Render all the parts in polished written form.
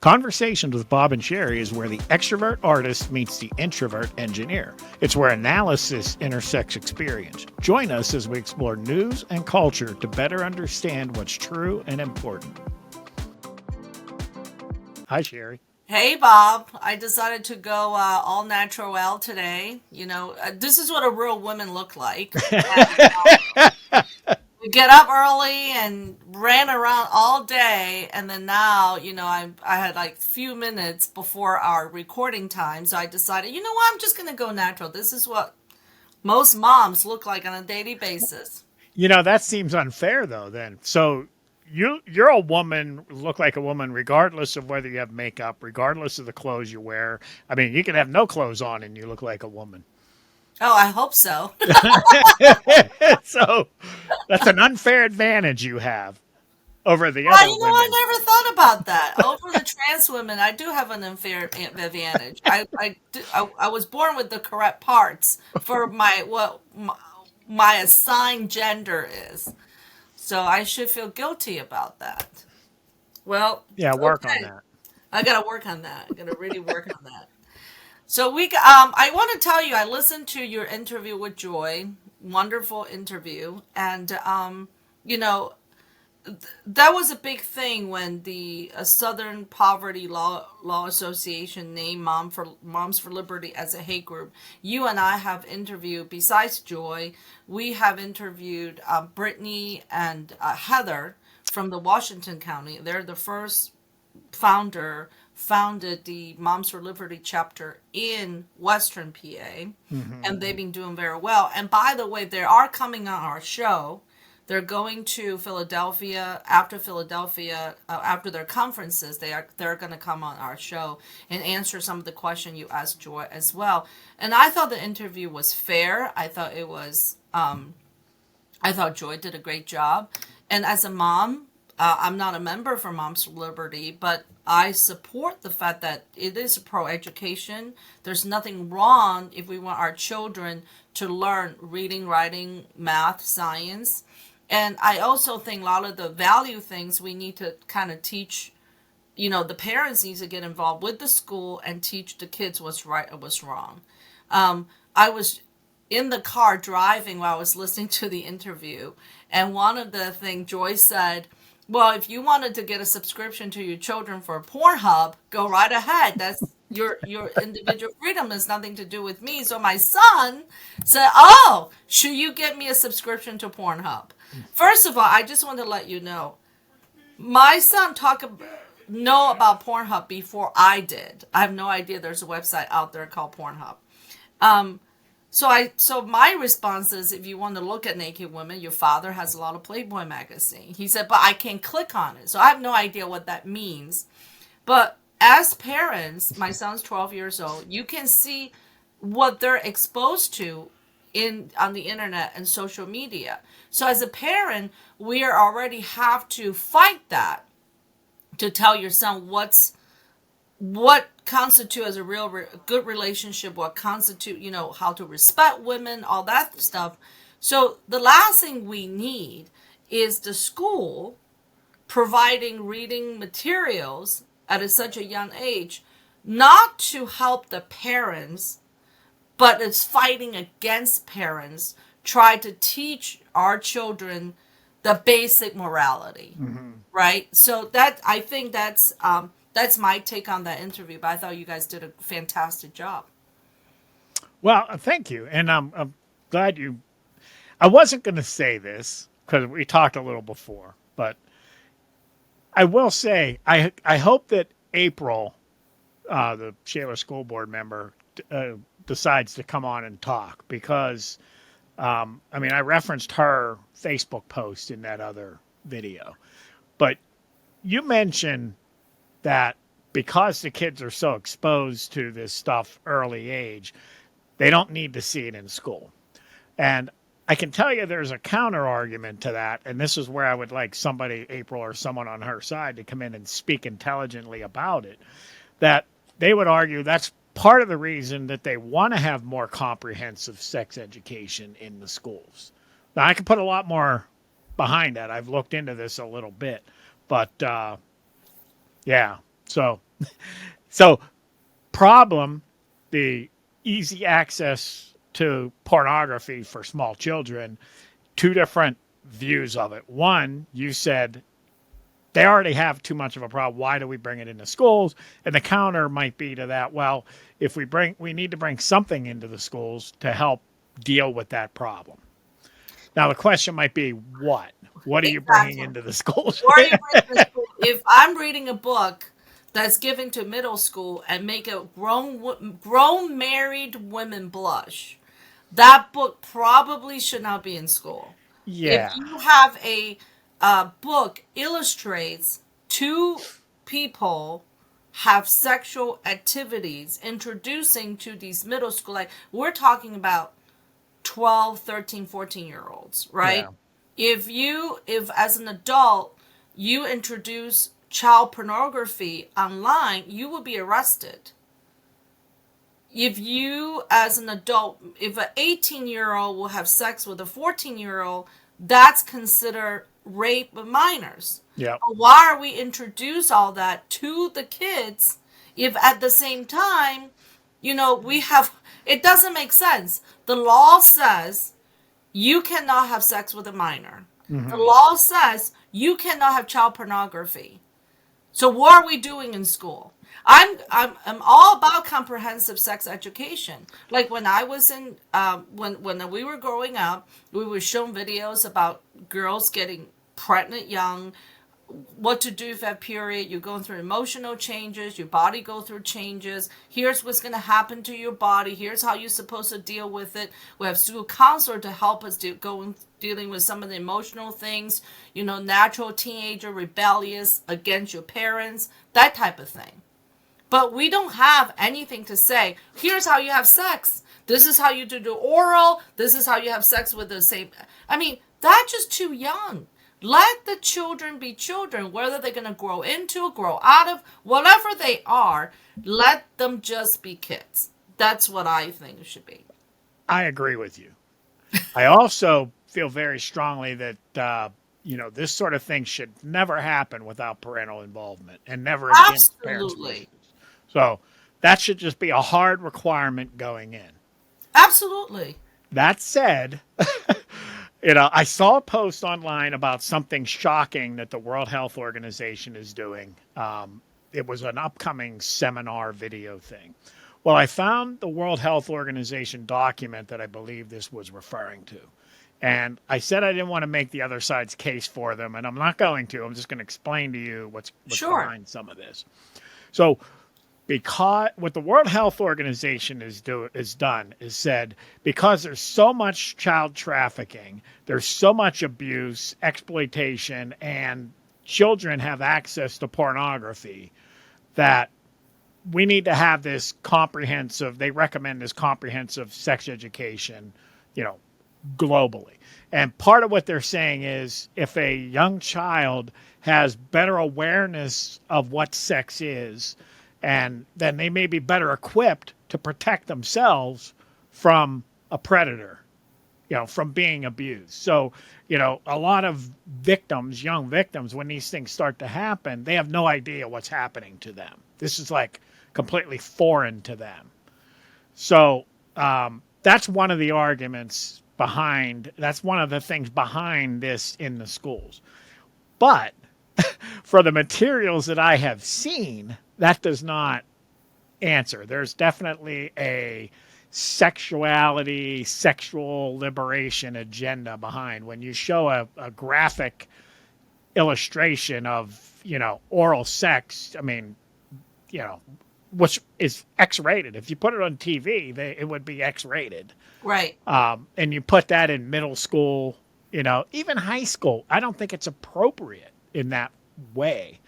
Conversations with Bob and Sherry is where the extrovert artist meets the introvert engineer. It's where analysis intersects experience. Join us as we explore news and culture to better understand what's true and important. Hi, Sherry. Hey Bob, I decided to go all natural today. This is what a real woman look like. We get up early and ran around all day, and then now, I had like few minutes before our recording time, so I decided, you know what, I'm just gonna go natural. This is what most moms look like on a daily basis. That seems unfair, though, then. So you're a woman, look like a woman, regardless of whether you have makeup, regardless of the clothes you wear. I mean, you can have no clothes on and you look like a woman. Oh, I hope so. So that's an unfair advantage you have over the Well, other I women. never thought about that. Over the trans women, I do have an unfair advantage. I was born with the correct parts for my assigned gender is. So I should feel guilty about that. Well, Yeah, work on okay. that. I gotta work on that. I gotta really work on that. So I want to tell you, I listened to your interview with Joy, wonderful interview, and you know, that was a big thing when the Southern Poverty Law Association named Moms for Liberty as a hate group. You and I have interviewed, besides Joy, we have interviewed Brittany and Heather from the Washington County. They're the first founded the Moms for Liberty chapter in Western PA, and they've been doing very well. And by the way, they are coming on our show. They're going to Philadelphia after their conferences. They're going to come on our show and answer some of the questions you asked Joy as well. And I thought the interview was fair. I thought Joy did a great job. And as a mom, I'm not a member for Moms for Liberty, but I support the fact that it is a pro-education. There's nothing wrong if we want our children to learn reading, writing, math, science. And I also think a lot of the value things we need to kind of teach, the parents need to get involved with the school and teach the kids what's right and what's wrong. I was in the car driving while I was listening to the interview, and one of the things Joy said, well, if you wanted to get a subscription to your children for Pornhub, go right ahead. That's your individual freedom. Has nothing to do with me. So my son said, oh, should you get me a subscription to Pornhub? First of all, I just want to let you know, my son know about Pornhub before I did. I have no idea there's a website out there called Pornhub. So my response is, if you want to look at naked women, your father has a lot of Playboy magazine. He said, but I can't click on it. So I have no idea what that means. But as parents, my son's 12 years old, you can see what they're exposed to on the internet and social media. So as a parent, we already have to fight that, to tell your son what constitute as a good relationship, what constitute, how to respect women, all that stuff. So the last thing we need is the school providing reading materials at such a young age, not to help the parents, but it's fighting against parents, try to teach our children the basic morality, right? So I think that's my take on that interview, but I thought you guys did a fantastic job. Well, thank you. And I'm glad I wasn't going to say this because we talked a little before, but I will say I hope that April, the Shaler School Board member, decides to come on and talk because, I referenced her Facebook post in that other video, but you mentioned that because the kids are so exposed to this stuff early age, they don't need to see it in school. And I can tell you there's a counter argument to that. And this is where I would like somebody, April or someone on her side, to come in and speak intelligently about it. That they would argue that's part of the reason that they want to have more comprehensive sex education in the schools. Now, I can put a lot more behind that. I've looked into this a little bit. But, yeah. So So, problem, the easy access to pornography for small children, two different views of it. One, you said they already have too much of a problem. Why do we bring it into schools? And the counter might be to that, well, if we need to bring something into the schools to help deal with that problem. Now the question might be what? What are you bringing into the schools? Or you bring the school. If I'm reading a book that's given to middle school and make a grown married women blush, that book probably should not be in school. Yeah. If you have a book illustrates two people have sexual activities introducing to these middle school, like we're talking about 12, 13, 14-year olds, right? Yeah. If as an adult you introduce child pornography online, you will be arrested. If you as an adult, if an 18-year-old will have sex with a 14-year-old, that's considered rape of minors. Yeah. Why are we introduce all that to the kids if at the same time, we have, it doesn't make sense. The law says you cannot have sex with a minor. Mm-hmm. The law says you cannot have child pornography. So what are we doing in school? I'm all about comprehensive sex education. Like when I was in when we were growing up, we were shown videos about girls getting pregnant young, what to do if you have period, you're going through emotional changes, your body go through changes, here's what's going to happen to your body, here's how you're supposed to deal with it. We have school counselor to help us dealing with some of the emotional things, natural teenager, rebellious against your parents, that type of thing. But we don't have anything to say, here's how you have sex. This is how you do the oral. This is how you have sex with the same. I mean, that's just too young. Let the children be children, whether they're going to grow into, grow out of, whatever they are, let them just be kids. That's what I think it should be. I agree with you. I also feel very strongly that, this sort of thing should never happen without parental involvement and never against parents' wishes. So that should just be a hard requirement going in. Absolutely. That said, I saw a post online about something shocking that the World Health Organization is doing. It was an upcoming seminar video thing. Well, I found the World Health Organization document that I believe this was referring to. And I said I didn't want to make the other side's case for them, and I'm not going to. I'm just going to explain to you what's behind some of this. So because what the World Health Organization is said, because there's so much child trafficking, there's so much abuse, exploitation, and children have access to pornography, that we need to have this they recommend this comprehensive sex education, globally. And part of what they're saying is if a young child has better awareness of what sex is, and then they may be better equipped to protect themselves from a predator, from being abused. So, a lot of victims, young victims, when these things start to happen, they have no idea what's happening to them. This is like completely foreign to them. So that's one of the arguments that's one of the things behind this in the schools. But for the materials that I have seen, that does not answer. There's definitely a sexual liberation agenda behind. When you show a graphic illustration of, oral sex, which is X-rated. If you put it on TV, it would be X-rated. Right. And you put that in middle school, even high school, I don't think it's appropriate in that way.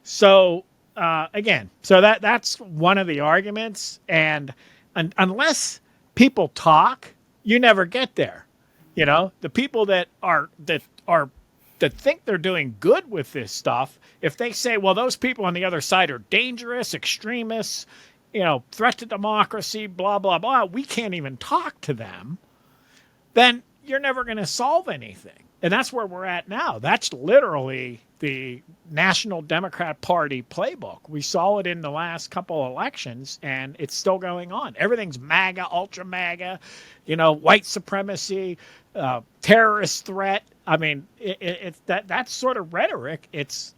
So that's one of the arguments. And unless people talk, you never get there. The people that think they're doing good with this stuff, if they say, well, those people on the other side are dangerous, extremists, threat to democracy, blah, blah, blah, we can't even talk to them, then you're never going to solve anything. And that's where we're at now. That's literally the National Democrat Party playbook. We saw it in the last couple of elections, and it's still going on. Everything's MAGA, ultra MAGA, white supremacy, terrorist threat. I mean, it's that sort of rhetoric. It's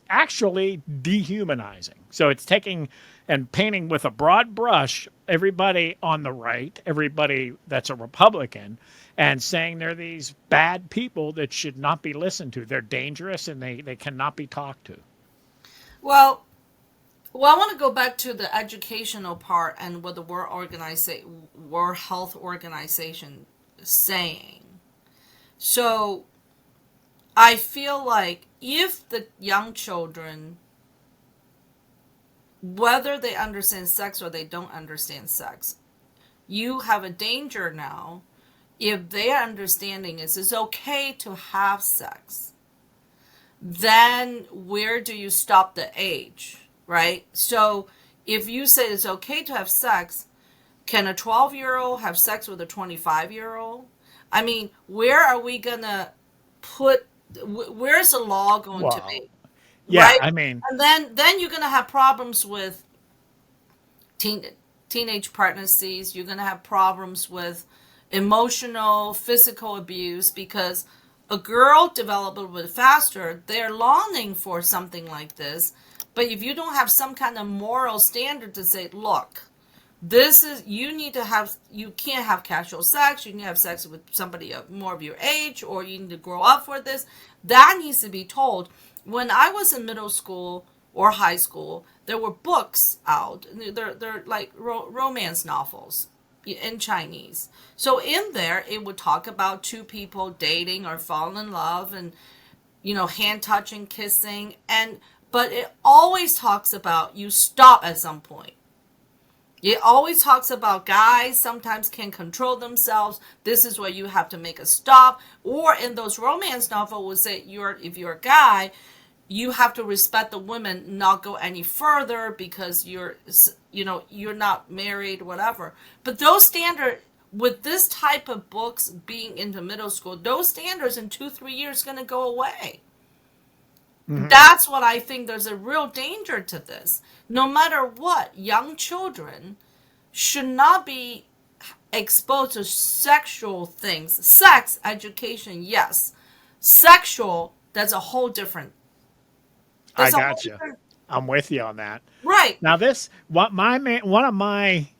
actually dehumanizing. So it's taking and painting with a broad brush everybody on the right, everybody that's a Republican, and saying they're these bad people that should not be listened to. They're dangerous and they cannot be talked to. Well, I want to go back to the educational part and what the World Health Organization is saying. So I feel like if the young children, whether they understand sex or they don't understand sex, you have a danger now. If their understanding is it's okay to have sex, then where do you stop the age, right? So if you say it's okay to have sex, can a 12-year-old have sex with a 25-year-old? I mean, where are we going to where's the law going to be? Yeah, right? I mean, and then you're going to have problems with teenage pregnancies. You're going to have problems with emotional, physical abuse, because a girl develop a little bit faster. They're longing for something like this. But if you don't have some kind of moral standard to say, look, you can't have casual sex, you need to have sex with somebody more of your age, or you need to grow up for this, that needs to be told. When I was in middle school or high school, there were books out. They're like romance novels in Chinese. So in there, it would talk about two people dating or falling in love, and hand touching, kissing, but it always talks about you stop at some point. It always talks about guys sometimes can control themselves. This is where you have to make a stop. Or in those romance novels, would say if you're a guy, you have to respect the women, not go any further because you're not married, whatever. But those standards, with this type of books being into middle school, those standards in 2-3 years going to go away. Mm-hmm. That's what I think. There's a real danger to this. No matter what, young children should not be exposed to sexual things. Sex education, yes. Sexual, that's a whole different. I got you. I'm with you on that. Right. Now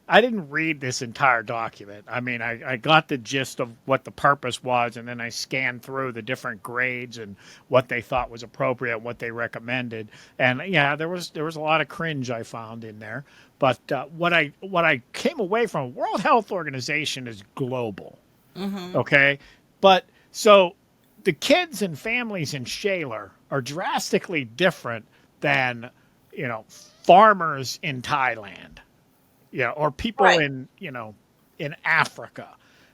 I didn't read this entire document. I mean, I got the gist of what the purpose was, and then I scanned through the different grades and what they thought was appropriate, what they recommended. And yeah, there was a lot of cringe I found in there. But what I came away from, World Health Organization is global. Mm-hmm. Okay? But so the kids and families in Shaler are drastically different than, farmers in Thailand. Or people right. in Africa,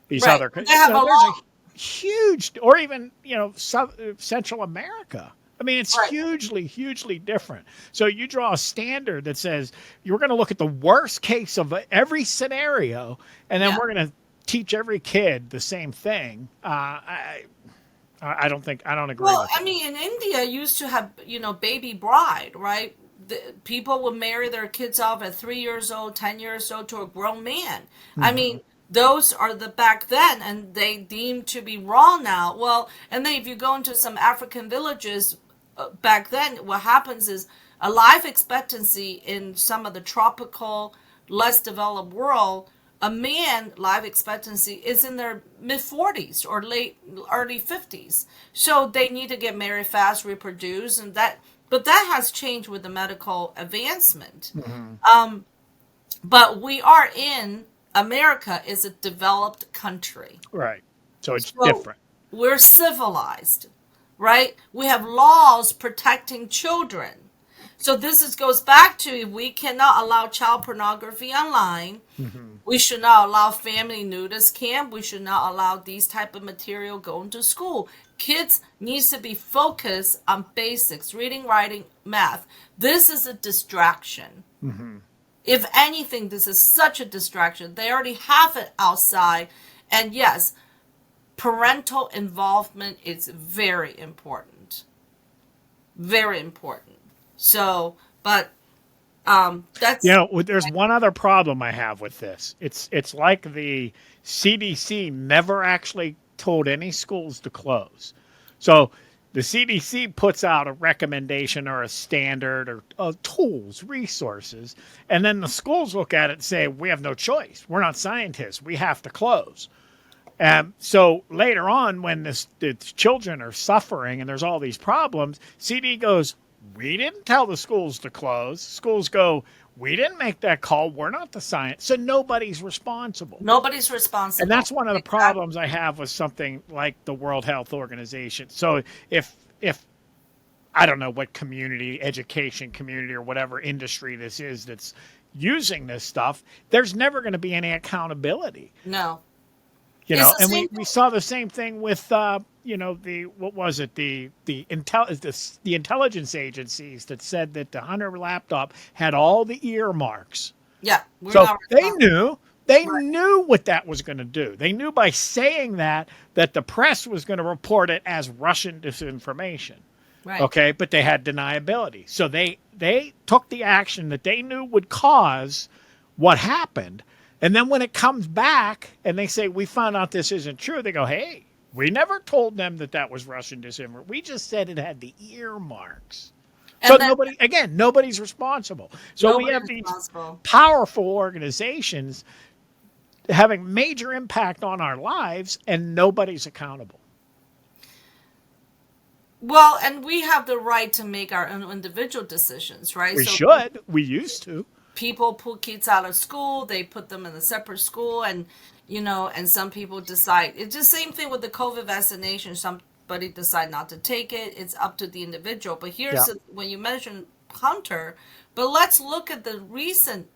these right. other countries. There's a huge, or even Central America. I mean, it's right. hugely different. So you draw a standard that says you're going to look at the worst case of every scenario, and then we're going to teach every kid the same thing. I don't agree. Well, with that. I mean, in India, used to have baby bride, right? People would marry their kids off at 3 years old, 10 years old to a grown man. Mm-hmm. I mean, those are the back then, and they deemed to be wrong now. Well, and then if you go into some African villages back then, what happens is a life expectancy in some of the tropical, less developed world, a man life expectancy is in their mid-40s or early 50s. So they need to get married fast, reproduce, and that. But that has changed with the medical advancement. Mm-hmm. But we are America is a developed country. Right. So it's different. We're civilized, right? We have laws protecting children. So this goes back to, if we cannot allow child pornography online, mm-hmm. we should not allow family nudist camp. We should not allow these type of material going to school. Kids needs to be focused on basics, reading, writing, math. This is a distraction. Mm-hmm. If anything, this is such a distraction. They already have it outside. And yes, parental involvement is very important. Very important. So, but that's There's one other problem I have with this. It's like the CDC never actually told any schools to close. So the CDC puts out a recommendation or a standard or tools, resources, and then the schools look at it and say, we have no choice. We're not scientists. We have to close. So later on, when the children are suffering and there's all these problems, CD goes, we didn't tell the schools to close. Schools go, we didn't make that call. We're not the science. So nobody's responsible. Nobody's responsible. And that's one of the problems I have with something like the World Health Organization. So if I don't know what community, education community or whatever industry this is that's using this stuff, there's never going to be any accountability. No. And we saw the same thing with the intelligence agencies that said that the Hunter laptop had all the earmarks. Yeah. So they knew what that was going to do. They knew by saying that the press was going to report it as Russian disinformation. Right. Okay, but they had deniability. So they took the action that they knew would cause what happened. And then when it comes back and they say, we found out this isn't true, they go, hey, we never told them that was Russian disinformation. We just said it had the earmarks. So nobody's responsible. So we have these powerful organizations having major impact on our lives and nobody's accountable. Well, and we have the right to make our own individual decisions, right? We should. We used to. People pull kids out of school, they put them in a separate school, and and some people decide. It's the same thing with the COVID vaccination. Somebody decide not to take it. It's up to the individual. But when you mention Hunter, but let's look at the recent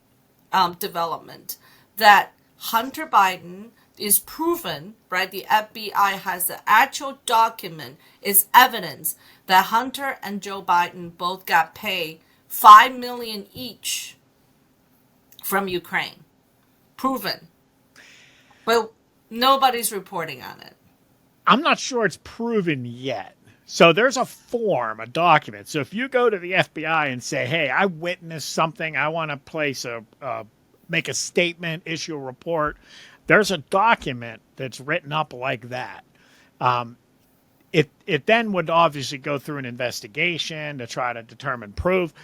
development that Hunter Biden is proven, right? The FBI has the actual document, is evidence that Hunter and Joe Biden both got paid $5 million each from Ukraine. Proven. But nobody's reporting on it. I'm not sure it's proven yet. So there's a form, a document. So if you go to the FBI and say, hey, I witnessed something, I want to make a statement, issue a report, there's a document that's written up like that. It then would obviously go through an investigation to try to determine proof.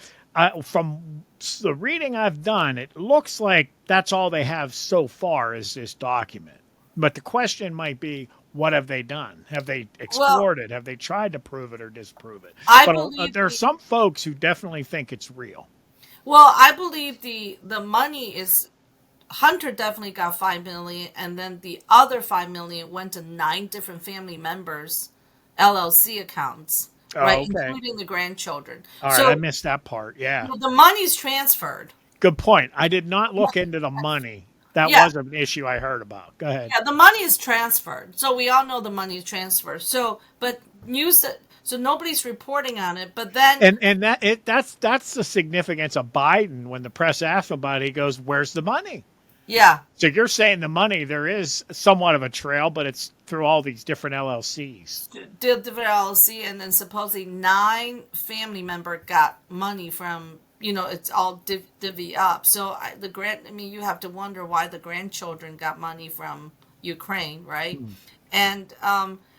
From the reading I've done, it looks like that's all they have so far is this document. But the question might be, what have they done? Have they explored it? Have they tried to prove it or disprove it? There are some folks who definitely think it's real. Well, I believe the money is, Hunter definitely got $5 million, and then the other $5 million went to 9 different family members' LLC accounts. Right, okay. Including the grandchildren. All right, I missed that part. Yeah. The money's transferred. Good point. I did not look into the money. That was an issue I heard about. Go ahead. Yeah, the money is transferred. So we all know the money is transferred. So nobody's reporting on it. But then that's the significance of Biden. When the press asks about it, he goes, "Where's the money?" Yeah. So you're saying the money, there is somewhat of a trail, but it's through all these different LLCs. Different LLC, and then supposedly 9 family members got money from, it's all divvy up. So you have to wonder why the grandchildren got money from Ukraine, right? And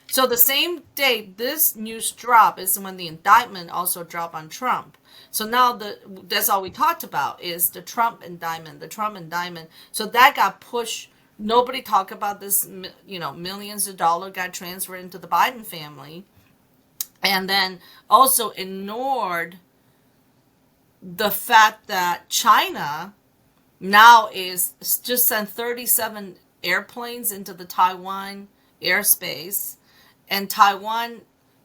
so the same day this news drop is when the indictment also dropped on Trump. So now that's all we talked about is the Trump indictment. So that got pushed. Nobody talked about this, millions of dollars got transferred into the Biden family. And then also ignored the fact that China now is just sent 37 airplanes into the Taiwan airspace. And Taiwan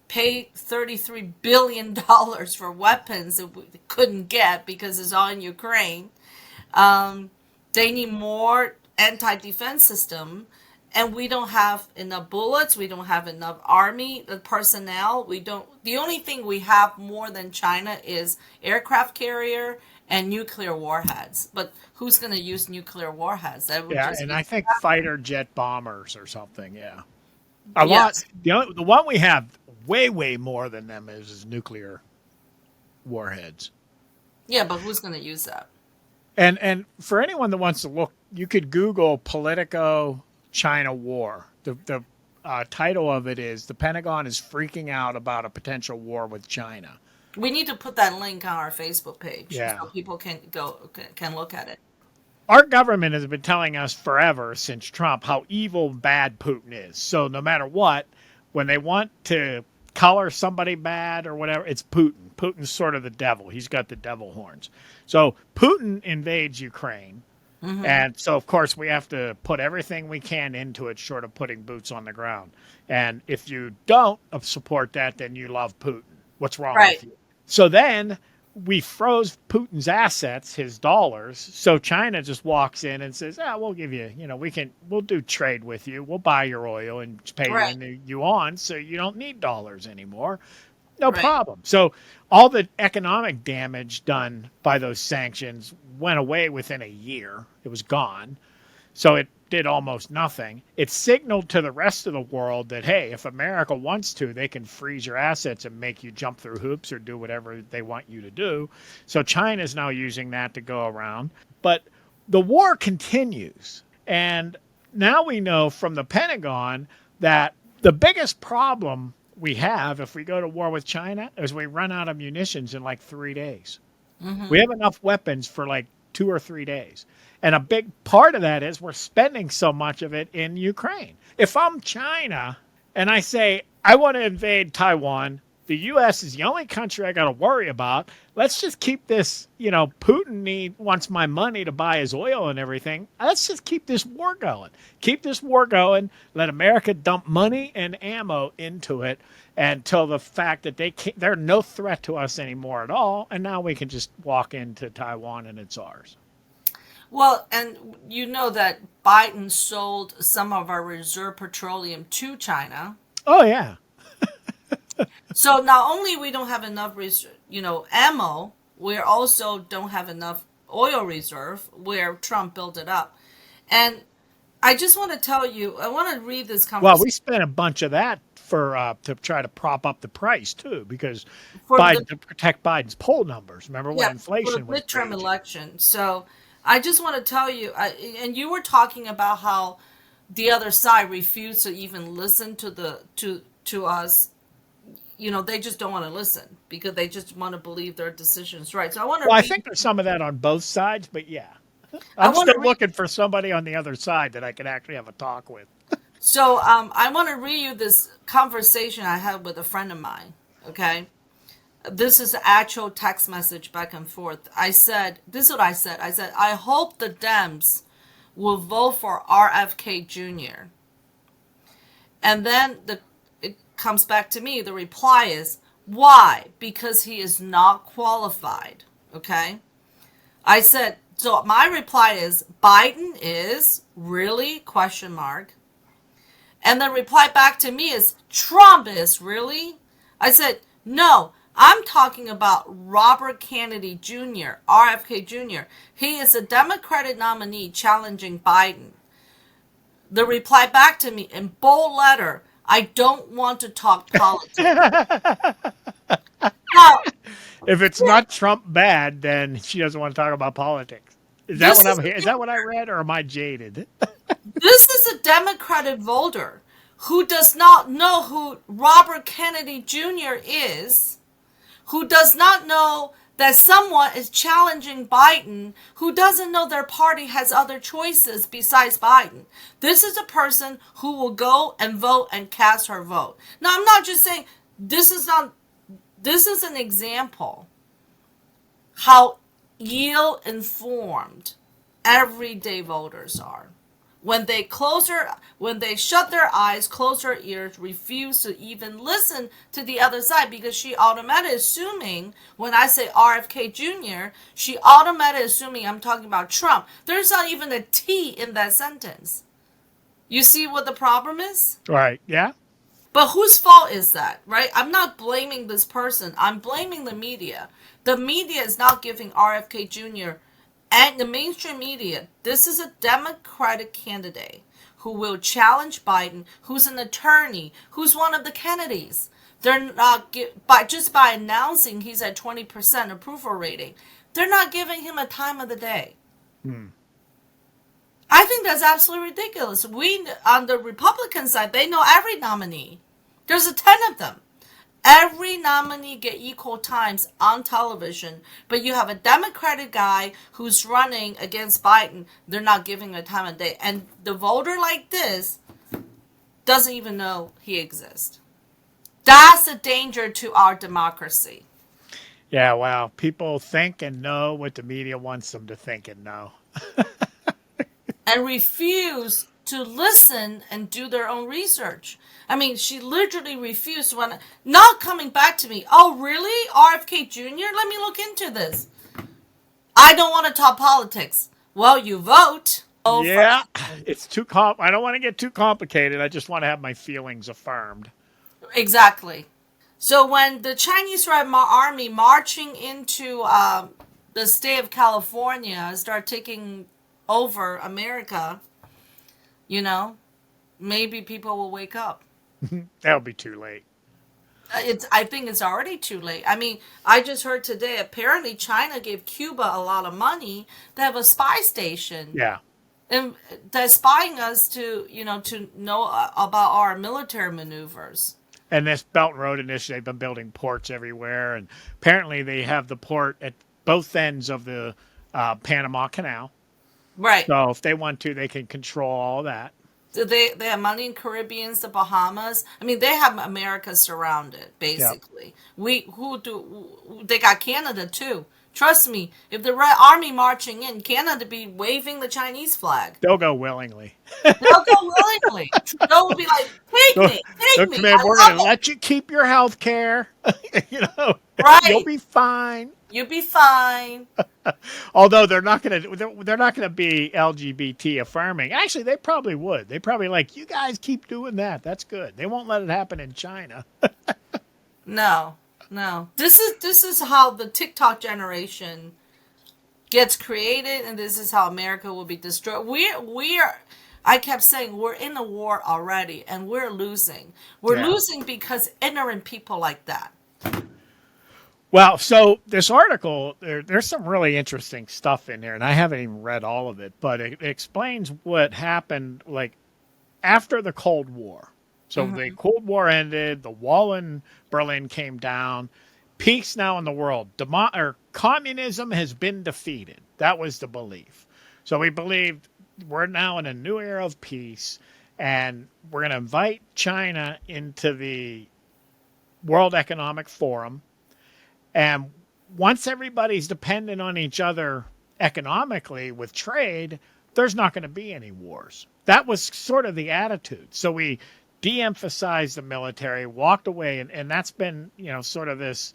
paid $33 billion for weapons that we couldn't get because it's all in Ukraine. They need more anti-defense system, and we don't have enough bullets. We don't have enough army personnel. The only thing we have more than China is aircraft carrier and nuclear warheads. But who's going to use nuclear warheads? I think fighter jet bombers or something. Yeah. A lot. Yes. The one we have way more than them is nuclear warheads. Yeah, but who's going to use that? And for anyone that wants to look, you could Google Politico China war. The title of it is "The Pentagon is freaking out about a potential war with China." We need to put that link on our Facebook page Yeah. so people can look at it. Our government has been telling us forever since Trump how evil and bad Putin is. So no matter what, when they want to color somebody bad or whatever, it's Putin. Putin's sort of the devil. He's got the devil horns. So Putin invades Ukraine. And so, of course, we have to put everything we can into it, short of putting boots on the ground. And if you don't support that, then you love Putin. What's wrong Right. with you? So then we froze Putin's assets, his dollars. So China just walks in and says, we'll give you, we'll do trade with you. We'll buy your oil and pay you in the yuan, so you don't need dollars anymore. No Right. problem. So all the economic damage done by those sanctions went away within a year. It was gone. So it did almost nothing. It signaled to the rest of the world that, hey, if America wants to, they can freeze your assets and make you jump through hoops or do whatever they want you to do. So China is now using that to go around. But the war continues. And now we know from the Pentagon that the biggest problem we have if we go to war with China is we run out of munitions in like 3 days. We have enough weapons for like 2 or 3 days. And a big part of that is we're spending so much of it in Ukraine. If I'm China and I say, I want to invade Taiwan, the U.S. is the only country I got to worry about. Let's just keep this, Putin wants my money to buy his oil and everything. Let's just keep this war going. Keep this war going. Let America dump money and ammo into it until the fact that they're no threat to us anymore at all. And now we can just walk into Taiwan and it's ours. Well, and you know that Biden sold some of our reserve petroleum to China. Oh, yeah. So not only we don't have enough, ammo, we also don't have enough oil reserve where Trump built it up. And I just want to tell you, I want to read this conversation. Well, we spent a bunch of that to try to prop up the price too, because to protect Biden's poll numbers. Remember when inflation for the was midterm raging? election. So I just want to tell you, and you were talking about how the other side refused to even listen to us. They just don't want to listen because they just want to believe their decisions right. So I want to. Well, I think there's some of that on both sides, but yeah, I'm still looking for somebody on the other side that I can actually have a talk with. So I want to read you this conversation I had with a friend of mine. Okay, this is actual text message back and forth. This is what I said. I said, I hope the Dems will vote for RFK Jr. And then it comes back to me. The reply is, why? Because he is not qualified. Okay. I said, so my reply is, Biden is really ? And the reply back to me is, Trump is really? I said, no, I'm talking about Robert Kennedy Jr., RFK Jr. He is a Democratic nominee challenging Biden. The reply back to me in bold letter, I don't want to talk politics. Now, if it's not Trump bad, then she doesn't want to talk about politics. Is that what I read, or am I jaded? This is a Democratic voter who does not know who Robert Kennedy Jr. is, who does not know that someone is challenging Biden, who doesn't know their party has other choices besides Biden. This is a person who will go and vote and cast her vote. Now, I'm not just saying this is an example how ill-informed everyday voters are. When they shut their eyes, close their ears, refuse to even listen to the other side, because she automatically assuming, when I say RFK Jr., she automatically assuming I'm talking about Trump. There's not even a T in that sentence. You see what the problem is? Right, yeah. But whose fault is that, right? I'm not blaming this person. I'm blaming the media. The media is not giving RFK Jr. and the mainstream media. This is a Democratic candidate who will challenge Biden, who's an attorney, who's one of the Kennedys. They're not, just by announcing he's at 20% approval rating, they're not giving him a time of the day. I think that's absolutely ridiculous. We, on the Republican side, they know every nominee. There's 10 of them. Every nominee get equal times on television, but you have a Democratic guy who's running against Biden. They're not giving a time of day. And the voter like this doesn't even know he exists. That's a danger to our democracy. Yeah, well, people think and know what the media wants them to think and know. And refuse to listen and do their own research. I mean, she literally refused when not coming back to me. Oh, really? RFK Jr.? Let me look into this. I don't want to talk politics. Well, you vote. Oh, yeah, it's too I don't want to get too complicated. I just want to have my feelings affirmed. Exactly. So when the Chinese Red Army marching into the state of California start taking over America, maybe people will wake up. That'll be too late. I think it's already too late. I mean, I just heard today, apparently China gave Cuba a lot of money to have a spy station. Yeah. And they're spying us to know about our military maneuvers. And this Belt and Road Initiative, they've been building ports everywhere. And apparently they have the port at both ends of the Panama Canal. Right. So if they want to, they can control all that. They have money in Caribbeans, the Bahamas. I mean, they have America surrounded, basically. Yep. They got Canada too. Trust me, if the Red Army marching in, Canada be waving the Chinese flag. They'll go willingly. They'll go willingly. They'll be like, take me. We're going to let you keep your health care. Right. You'll be fine. You'll be fine. Although they're not going to be LGBT affirming. Actually, they probably would. They probably you guys keep doing that. That's good. They won't let it happen in China. No. This is how the TikTok generation gets created, and this is how America will be destroyed. We're I kept saying we're in a war already, and we're losing. We're losing because ignorant people like that. Well, so this article, there's some really interesting stuff in here, and I haven't even read all of it, but it explains what happened after the Cold War. So the Cold War ended, the wall in Berlin came down, peace now in the world. Communism has been defeated. That was the belief. So we believed we're now in a new era of peace, and we're going to invite China into the World Economic Forum. And once everybody's dependent on each other economically with trade, there's not going to be any wars. That was sort of the attitude. So we de-emphasized the military, walked away, and that's been, sort of this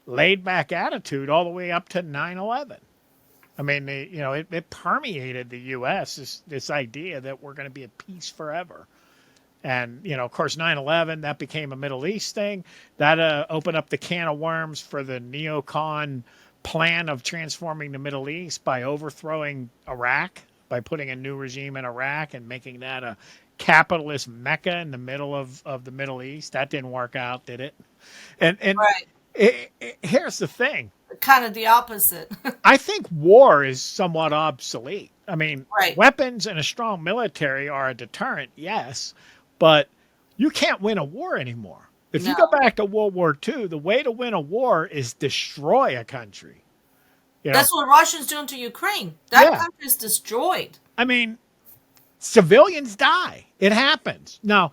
laid-back attitude all the way up to 9/11. I mean, it permeated the U.S., this idea that we're going to be at peace forever. And, of course, 9/11, that became a Middle East thing. That opened up the can of worms for the neocon plan of transforming the Middle East by overthrowing Iraq, by putting a new regime in Iraq and making that a capitalist mecca in the middle of the Middle East. That didn't work out, did it? And right. Here's the thing. Kind of the opposite. I think war is somewhat obsolete. I mean, right. Weapons and a strong military are a deterrent, yes, but you can't win a war anymore. If you go back to World War II, the way to win a war is destroy a country. That's what Russia's doing to Ukraine. That country is destroyed. I mean, civilians die. It happens. Now,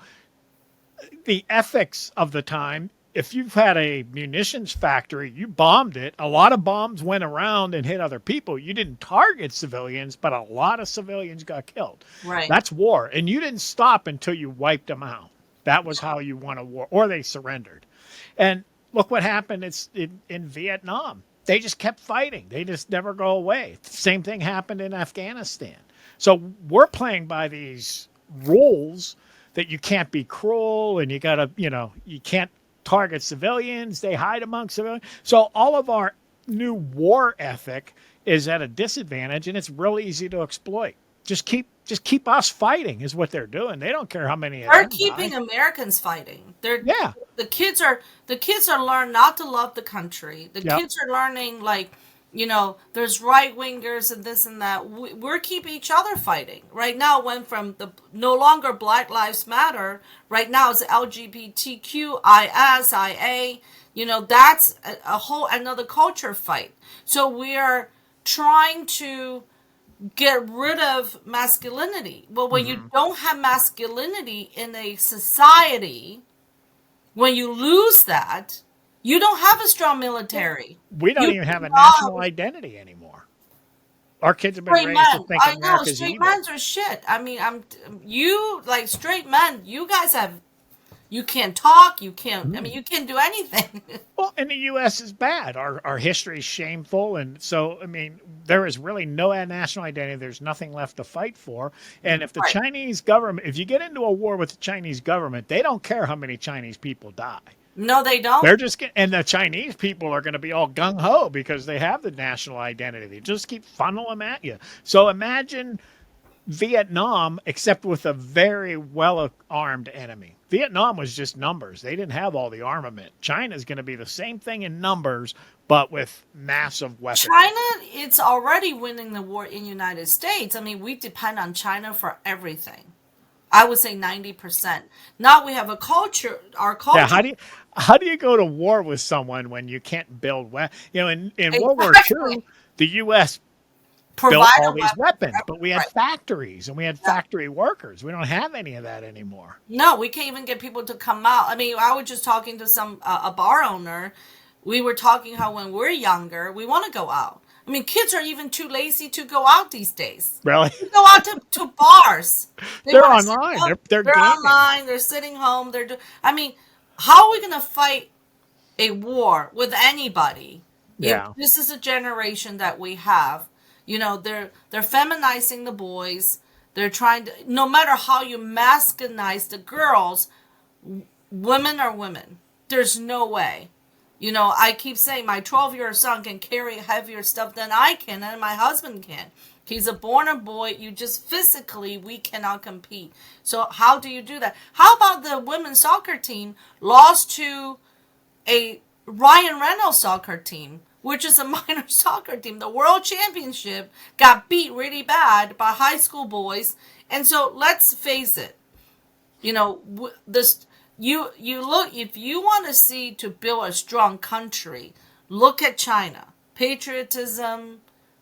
the ethics of the time, if you've had a munitions factory, you bombed it. A lot of bombs went around and hit other people. You didn't target civilians, but a lot of civilians got killed. Right. That's war. And you didn't stop until you wiped them out. That was how you won a war, or they surrendered. And look what happened in Vietnam. They just kept fighting. They just never go away. The same thing happened in Afghanistan. So we're playing by these rules that you can't be cruel and you got to, you can't target civilians. They hide among civilians. So all of our new war ethic is at a disadvantage, and it's real easy to exploit. just keep us fighting is what they're doing. They don't care how many of They're them keeping die. Americans fighting. They're Yeah. the kids are learning not to love the country. The Yep. kids are learning like, there's right wingers and this and that. We're keeping each other fighting. Right now went from the no longer Black Lives Matter. Right now it's LGBTQISIA. That's a whole another culture fight. So we are trying to get rid of masculinity. Well, when you don't have masculinity in a society, when you lose that, you don't have a strong military. We don't You even have a cannot- national identity anymore. Our kids have been Straight raised to men. think I know America's straight evil. men are shit. I mean, straight men. You guys you can't talk. You can't. I mean, you can't do anything. Well, and the U.S. is bad. Our history is shameful, and so I mean, there is really no national identity. There's nothing left to fight for. And if the Right. Chinese government, if you get into a war with the Chinese government, they don't care how many Chinese people die. No, they don't. They're just and the Chinese people are going to be all gung ho because they have the national identity. They just keep funneling them at you. So imagine Vietnam, except with a very well armed enemy. Vietnam was just numbers. They didn't have all the armament. China's going to be the same thing in numbers, but with massive weapons. China, it's already winning the war in the United States. I mean, we depend on China for everything. I would say 90%. Now we have a culture. Our culture. Yeah, how do you go to war with someone when you can't build weapons? In World War Exactly. II, the U.S. built Provide all a these weapon. weapons, but we had Right. factories and we had factory workers. We don't have any of that anymore. No, we can't even get people to come out. I mean, I was just talking to a bar owner. We were talking how when we're younger, we want to go out. I mean, kids are even too lazy to go out these days. Really? They go out to bars. They're wanna sit online. home. They're They're gaming. online. They're sitting home. I mean, how are we going to fight a war with anybody? Yeah. If this is a generation that we have. They're feminizing the boys. They're trying to, no matter how you masculinize the girls, women are women. There's no way. I keep saying my 12-year-old son can carry heavier stuff than I can and my husband can. He's a born boy. You just physically, we cannot compete. So how do you do that? How about the women's soccer team lost to a Ryan Reynolds soccer team, which is a minor soccer team? The world championship got beat really bad by high school boys. And so let's face it, this, you look, if you want to see to build a strong country, look at China. Patriotism,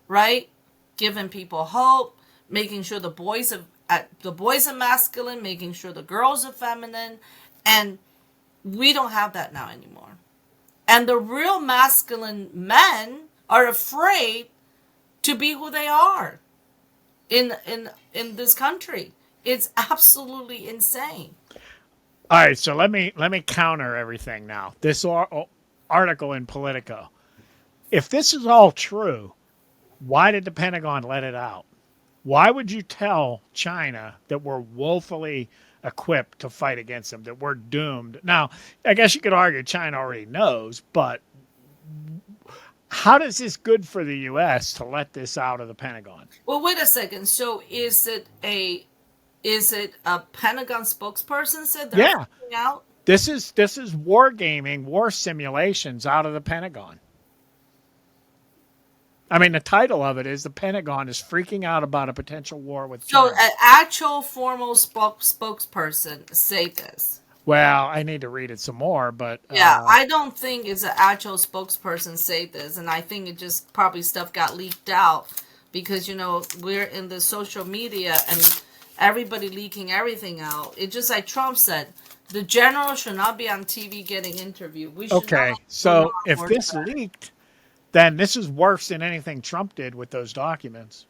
right? Giving people hope, making sure the boys are masculine, making sure the girls are feminine. And we don't have that now anymore. And the real masculine men are afraid to be who they are in this country. It's absolutely insane. All right, so let me counter everything now. This article in Politico. If this is all true, why did the Pentagon let it out? Why would you tell China that we're woefully equipped to fight against them, that we're doomed? Now, I guess you could argue China already knows, but how does this good for the U.S. to let this out of the Pentagon? Well, wait a second. So is it a Pentagon spokesperson said they're freaking out? This is war gaming, war simulations out of the Pentagon. I mean, the title of it is "The Pentagon is freaking out about a potential war with China." So an actual formal spokesperson say this. Well, I need to read it some more, but Yeah, I don't think it's an actual spokesperson say this, and I think it just probably stuff got leaked out because we're in the social media and everybody leaking everything out. It's just like Trump said, the general should not be on TV getting interviewed. We should okay. So if this leaked, then this is worse than anything Trump did with those documents.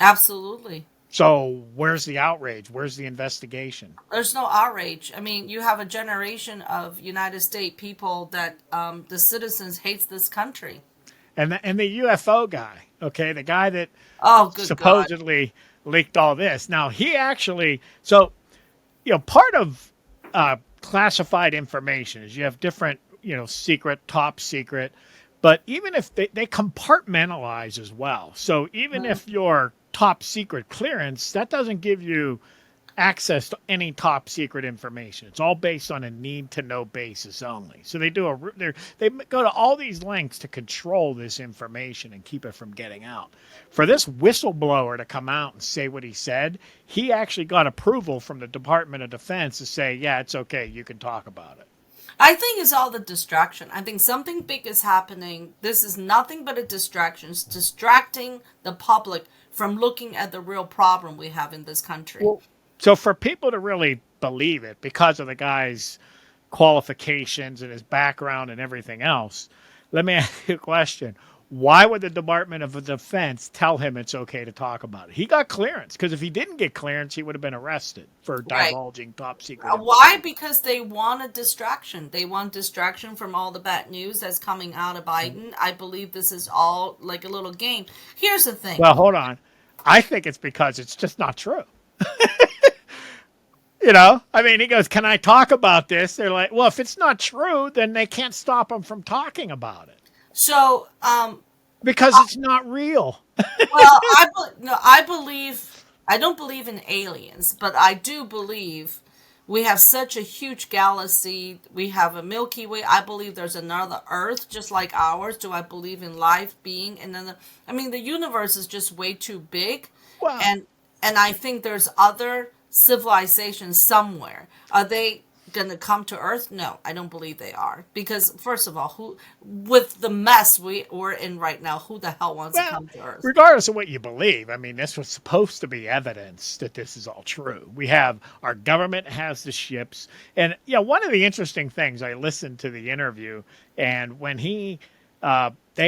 Absolutely. So where's the outrage? Where's the investigation? There's no outrage. I mean, you have a generation of United States people that the citizens hates this country. And the UFO guy, okay, the guy that supposedly leaked all this. Now he actually, part of classified information is you have different, secret, top secret, but even if they compartmentalize as well. So even if you're top secret clearance, that doesn't give you access to any top secret information. It's all based on a need to know basis only. So they go to all these lengths to control this information and keep it from getting out. For this whistleblower to come out and say what he said, he actually got approval from the Department of Defense to say, yeah, it's okay, you can talk about it. I think it's all the distraction. I think something big is happening. This is nothing but a distraction. It's distracting the public from looking at the real problem we have in this country. Well, so for people to really believe it, because of the guy's qualifications and his background and everything else, let me ask you a question. Why would the Department of Defense tell him it's okay to talk about it? He got clearance, because if he didn't get clearance, he would have been arrested for divulging top secret. Why? Because they want a distraction. They want distraction from all the bad news that's coming out of Biden. I believe this is all like a little game. Here's the thing. Well, hold on. I think it's because it's just not true. You know, I mean, he goes, can I talk about this? They're like, well, if it's not true, then they can't stop him from talking about it. So, because it's not real. well, I don't believe in aliens, but I do believe we have such a huge galaxy. We have a Milky Way. I believe there's another Earth just like ours. Do I believe in life being? And then, I mean, the universe is just way too big. Well, and I think there's other civilizations somewhere. Are they going to come to Earth? No, I don't believe they are. Because first of all, with the mess we're in right now, who the hell wants to come to Earth? Regardless of what you believe, I mean, this was supposed to be evidence that this is all true. We have, our government has the ships. And yeah, one of the interesting things, I listened to the interview, and when they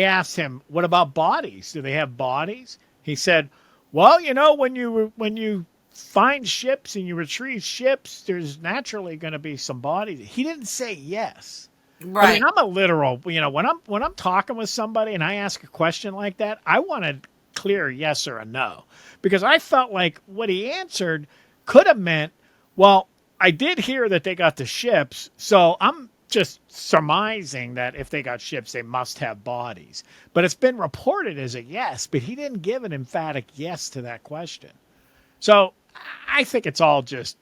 asked him, what about bodies? Do they have bodies? He said, well, you know, when you find ships and you retrieve ships, there's naturally going to be some bodies. He didn't say yes. Right. I mean, I'm a literal, you know, when I'm talking with somebody and I ask a question like that, I want a clear yes or a no, because I felt like what he answered could have meant, well, I did hear that they got the ships, so I'm just surmising that if they got ships, they must have bodies. But it's been reported as a yes, but he didn't give an emphatic yes to that question. So I think it's all just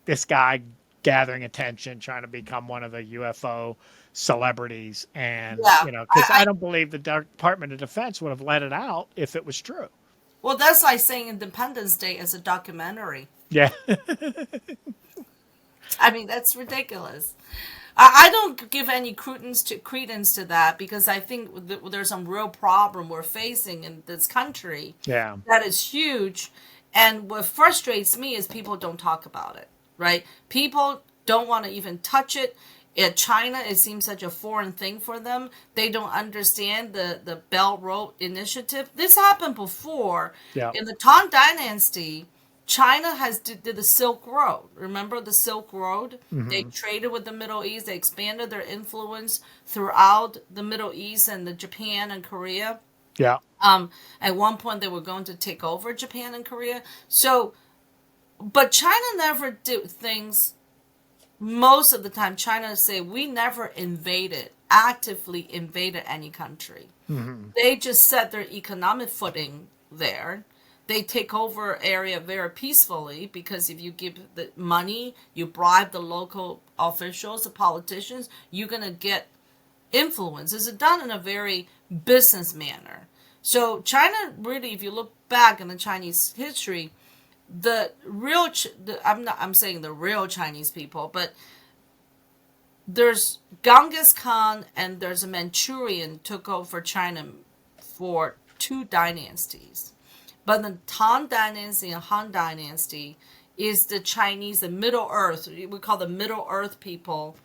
this guy gathering attention, trying to become one of the UFO celebrities. And, you know, because I don't believe the Department of Defense would have let it out if it was true. Well, that's like saying Independence Day is a documentary. Yeah. I mean, that's ridiculous. I don't give any credence to that, because I think there's some real problem we're facing in this country. Yeah. That is huge. And what frustrates me is people don't talk about it, right? People don't want to even touch it. In China, it seems such a foreign thing for them. They don't understand the Belt Road Initiative. This happened before. Yeah. In the Tang Dynasty, China did the Silk Road. Remember the Silk Road? Mm-hmm. They traded with the Middle East. They expanded their influence throughout the Middle East and the Japan and Korea. Yeah. At one point, they were going to take over Japan and Korea. So, but China never did things. Most of the time, China say we never actively invaded any country. Mm-hmm. They just set their economic footing there. They take over area very peacefully, because if you give the money, you bribe the local officials, the politicians, you're going to get influence. It's done in a very business manner. So China really, if you look back in the Chinese history, I'm saying the real Chinese people, but there's Genghis Khan and there's a Manchurian took over China for 2 dynasties. But the Tang Dynasty and Han Dynasty is the Chinese, the Middle Earth, we call the Middle Earth people.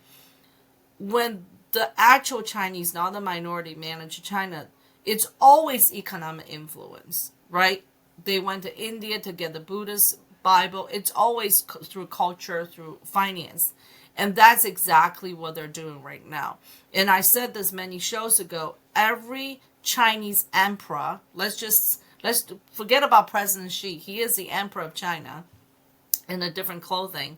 When the actual Chinese, not the minority, manage China, it's always economic influence, right? They went to India to get the Buddhist Bible. It's always through culture, through finance. And that's exactly what they're doing right now. And I said this many shows ago, every Chinese emperor, let's forget about President Xi. He is the emperor of China in a different clothing.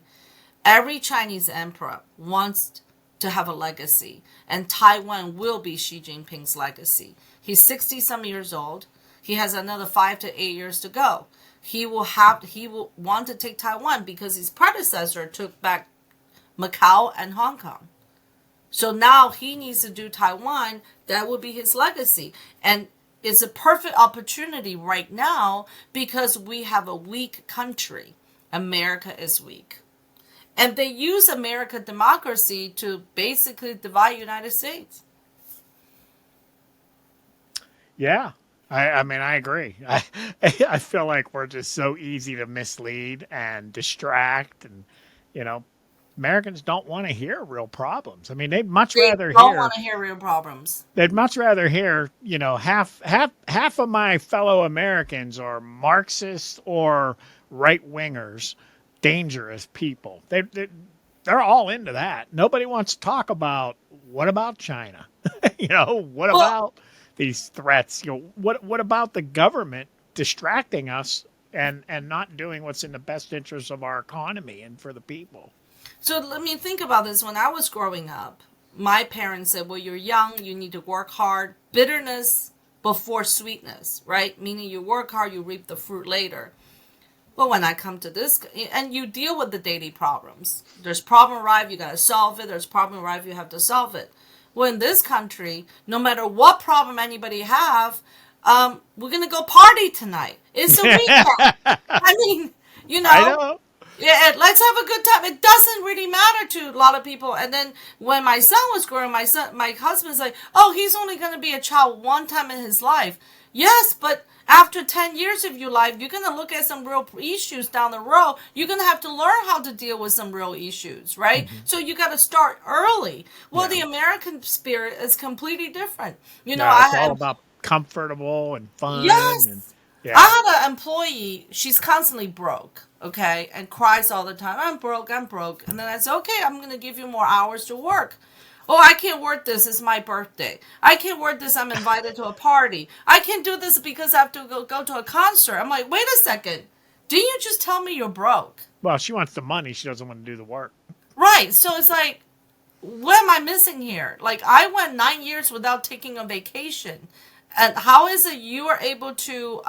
Every Chinese emperor wants to have a legacy, and Taiwan will be Xi Jinping's legacy. He's 60 some years old. He has another 5 to 8 years to go. He will want to take Taiwan because his predecessor took back Macau and Hong Kong. So now he needs to do Taiwan. That would be his legacy. And it's a perfect opportunity right now because we have a weak country. America is weak. And they use American democracy to basically divide United States. Yeah. I mean, I agree. I feel like we're just so easy to mislead and distract. And, you know, Americans don't want to hear real problems. I mean, they'd much rather They don't hear. want to hear real problems. They'd much rather hear, you know, half of my fellow Americans are Marxists or right wingers, dangerous people. They're all into that. Nobody wants to talk about what about China? You know, what about these threats? You know, what about the government distracting us and not doing what's in the best interest of our economy and for the people? So let me think about this. When I was growing up, my parents said, well, you're young, you need to work hard. Bitterness before sweetness, right? Meaning you work hard, you reap the fruit later. But when I come to this, and you deal with the daily problems. There's problem arrive, you got to solve it. There's problem arrive, you have to solve it. Well, in this country, no matter what problem anybody have, we're going to go party tonight. It's a weekend. I mean, you know. I know. Yeah, let's have a good time. It doesn't really matter to a lot of people. And then when my son was growing, my husband's like, oh, he's only going to be a child one time in his life. Yes, but after 10 years of your life, you're going to look at some real issues down the road. You're going to have to learn how to deal with some real issues, right? Mm-hmm. So you got to start early. Well, the American spirit is completely different. You know, it's all about comfortable and fun. Yes. And, I had an employee, she's constantly broke, okay, and cries all the time. I'm broke. And then I said, okay, I'm going to give you more hours to work. Oh, I can't work this. It's my birthday. I can't work this. I'm invited to a party. I can't do this because I have to go to a concert. I'm like, wait a second. Didn't you just tell me you're broke? Well, she wants the money. She doesn't want to do the work. Right. So it's like, what am I missing here? Like, I went 9 years without taking a vacation. And how is it you are able to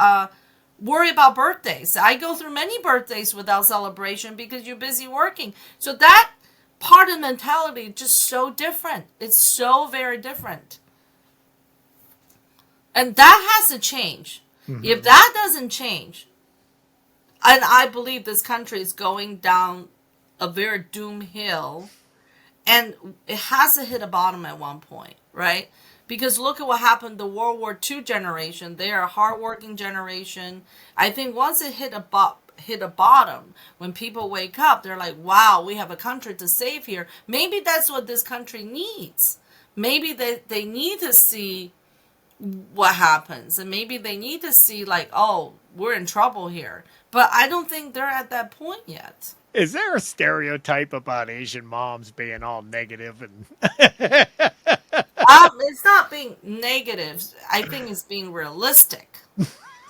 worry about birthdays? I go through many birthdays without celebration because you're busy working. So that part of mentality is just so different. It's so very different. And that has to change. Mm-hmm. If that doesn't change, and I believe this country is going down a very doom hill, and it has to hit a bottom at one point, right? Because look at what happened to World War II generation. They are a hardworking generation. I think once it hit a bottom, when people wake up, they're like, wow, we have a country to save here. Maybe that's what this country needs. Maybe they need to see what happens. And maybe they need to see like, oh, we're in trouble here. But I don't think they're at that point yet. Is there a stereotype about Asian moms being all negative and? It's not being negative. I think it's being realistic.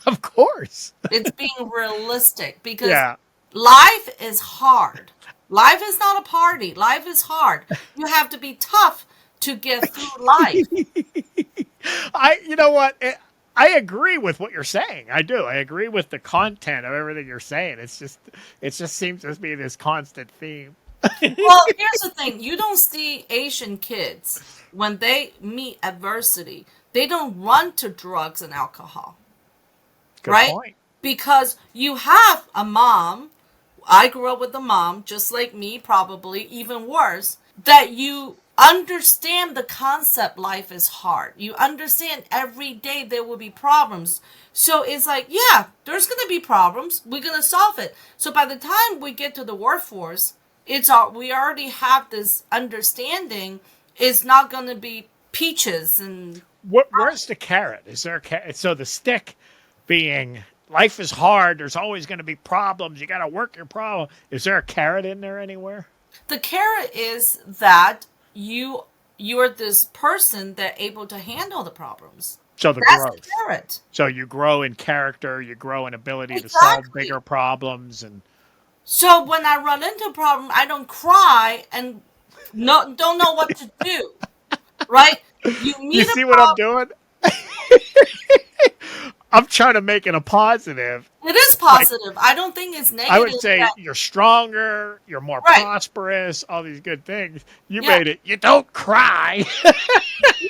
Of course. It's being realistic because life is hard. Life is not a party. Life is hard. You have to be tough to get through life. You know what? I agree with what you're saying. I do. I agree with the content of everything you're saying. It just seems to be this constant theme. Well, here's the thing. You don't see Asian kids, when they meet adversity, they don't run to drugs and alcohol. Good right? Point. Because you have a mom, I grew up with a mom, just like me, probably even worse, that you understand the concept life is hard. You understand every day there will be problems. So it's like, yeah, there's going to be problems. We're going to solve it. So by the time we get to the workforce, we already have this understanding. It's not going to be peaches and. Where's the carrot? Is there a carrot? So the stick being life is hard. There's always going to be problems. You got to work your problem. Is there a carrot in there anywhere? The carrot is that you're this person that able to handle the problems. So that's growth. The carrot. So you grow in character. You grow in ability to solve bigger problems and. So when I run into a problem, I don't cry and don't know what to do, right? You see what I'm doing? I'm trying to make it a positive. It is Like, positive. I don't think it's I would negative. say you're stronger, you're more Right. prosperous, all these good things. You Yeah. made it. You don't cry. No,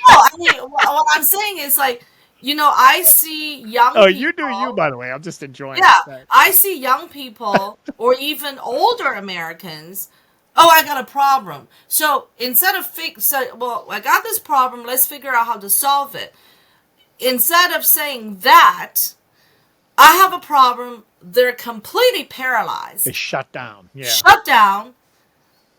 I mean, what I'm saying is like, I see young Oh, you do you, people. by the way. I'm just enjoying Yeah, the fact. I see young people or even older Americans. Oh, I got a problem. So instead of I got this problem. Let's figure out how to solve it. Instead of saying that, I have a problem. They're completely paralyzed. They shut down. Yeah. Shut down.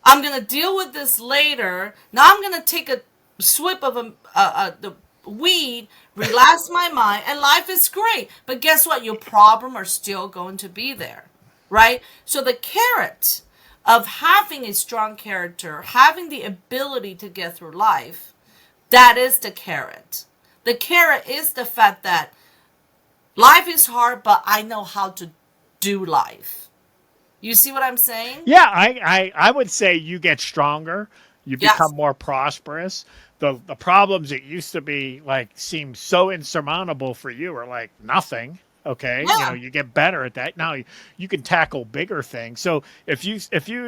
I'm gonna deal with this later. Now I'm gonna take a swip of the weed, relax my mind, and life is great. But guess what? Your problem are still going to be there, right? So the carrot of having a strong character, having the ability to get through life, that is the carrot. The carrot is the fact that life is hard, but I know how to do life. You see what I'm saying? Yeah, I would say you get stronger. You Yes. become more prosperous. The problems that used to be like seem so insurmountable for you are like nothing. Okay, Yeah. you get better at that. Now you can tackle bigger things. So if you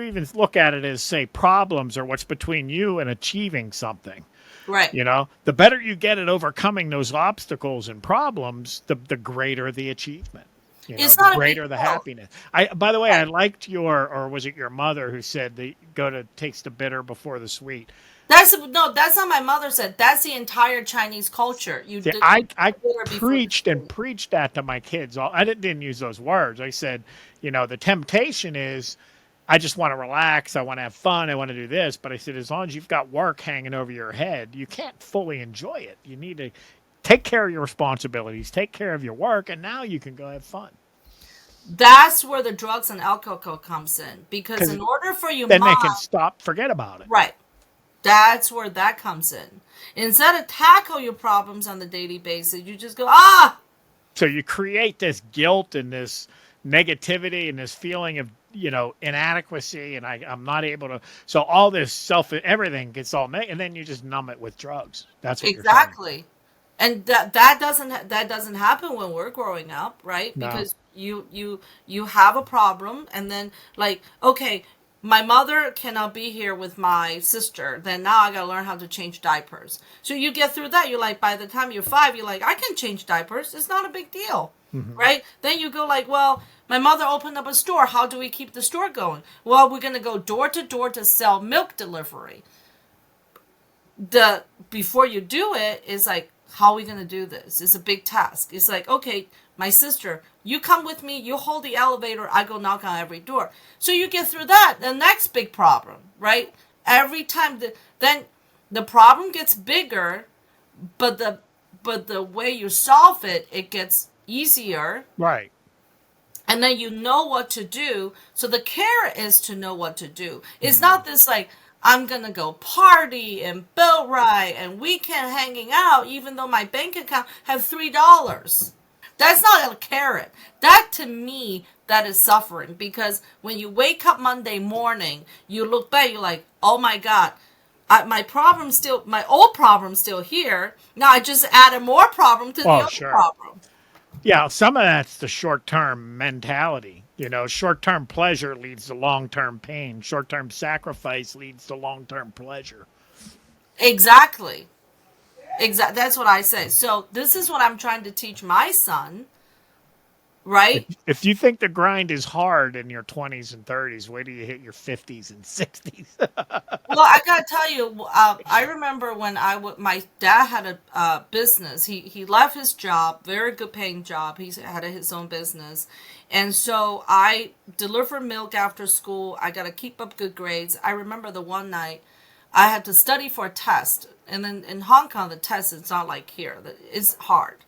even look at it as say problems or what's between you and achieving something, Right. the better you get at overcoming those obstacles and problems, the greater the achievement. It's The not a big greater the deal. happiness. By the way, I liked or was it your mother who said that takes the bitter before the sweet? That's not my mother said. That's the entire Chinese culture. See, I preached that to my kids. I didn't use those words. I said, the temptation is, I just want to relax. I want to have fun. I want to do this. But I said, as long as you've got work hanging over your head, you can't fully enjoy it. You need to take care of your responsibilities, take care of your work, and now you can go have fun. That's where the drugs and alcohol comes in, because in order for your Then mind, they can forget about it. right? That's where that comes in. Instead of tackle your problems on the daily basis, you just go So you create this guilt and this negativity and this feeling of inadequacy, and I'm not able to. So all this everything gets all and then you just numb it with drugs. That's what exactly. And that doesn't happen when we're growing up, right? No. Because you have a problem, and then like, okay, my mother cannot be here with my sister, then now I gotta learn how to change diapers. So you get through that. You're like, by the time you're 5, you're like, I can change diapers. It's not a big deal, right? Then you go like, well, my mother opened up a store. How do we keep the store going? Well, we're gonna go door to door to sell milk delivery. Before you do it is like, how are we going to do this? It's a big task. It's like, okay, my sister, you come with me, you hold the elevator, I go knock on every door. So you get through that. The next big problem, right? Every time then the problem gets bigger, but the way you solve it, it gets easier. Right. And then you know what to do. So the carrot is to know what to do. It's not this like, I'm going to go party and boat ride and weekend hanging out, even though my bank account has $3. That's not a carrot. That to me, that is suffering. Because when you wake up Monday morning, you look back, you're like, oh my God, my old problem's still here. Now I just added more problem to the old problem. Yeah, some of that's the short-term mentality. Short-term pleasure leads to long-term pain. Short-term sacrifice leads to long-term pleasure. Exactly. That's what I say. So this is what I'm trying to teach my son, right? If you think the grind is hard in your 20s and 30s, wait till you hit your 50s and 60s. Well, I gotta tell you, I remember when my dad had a business. He left his job, very good paying job. He had his own business, and so I deliver milk after school. I gotta keep up good grades. I remember the one night I had to study for a test, and then in Hong Kong the test is not like here. It's hard.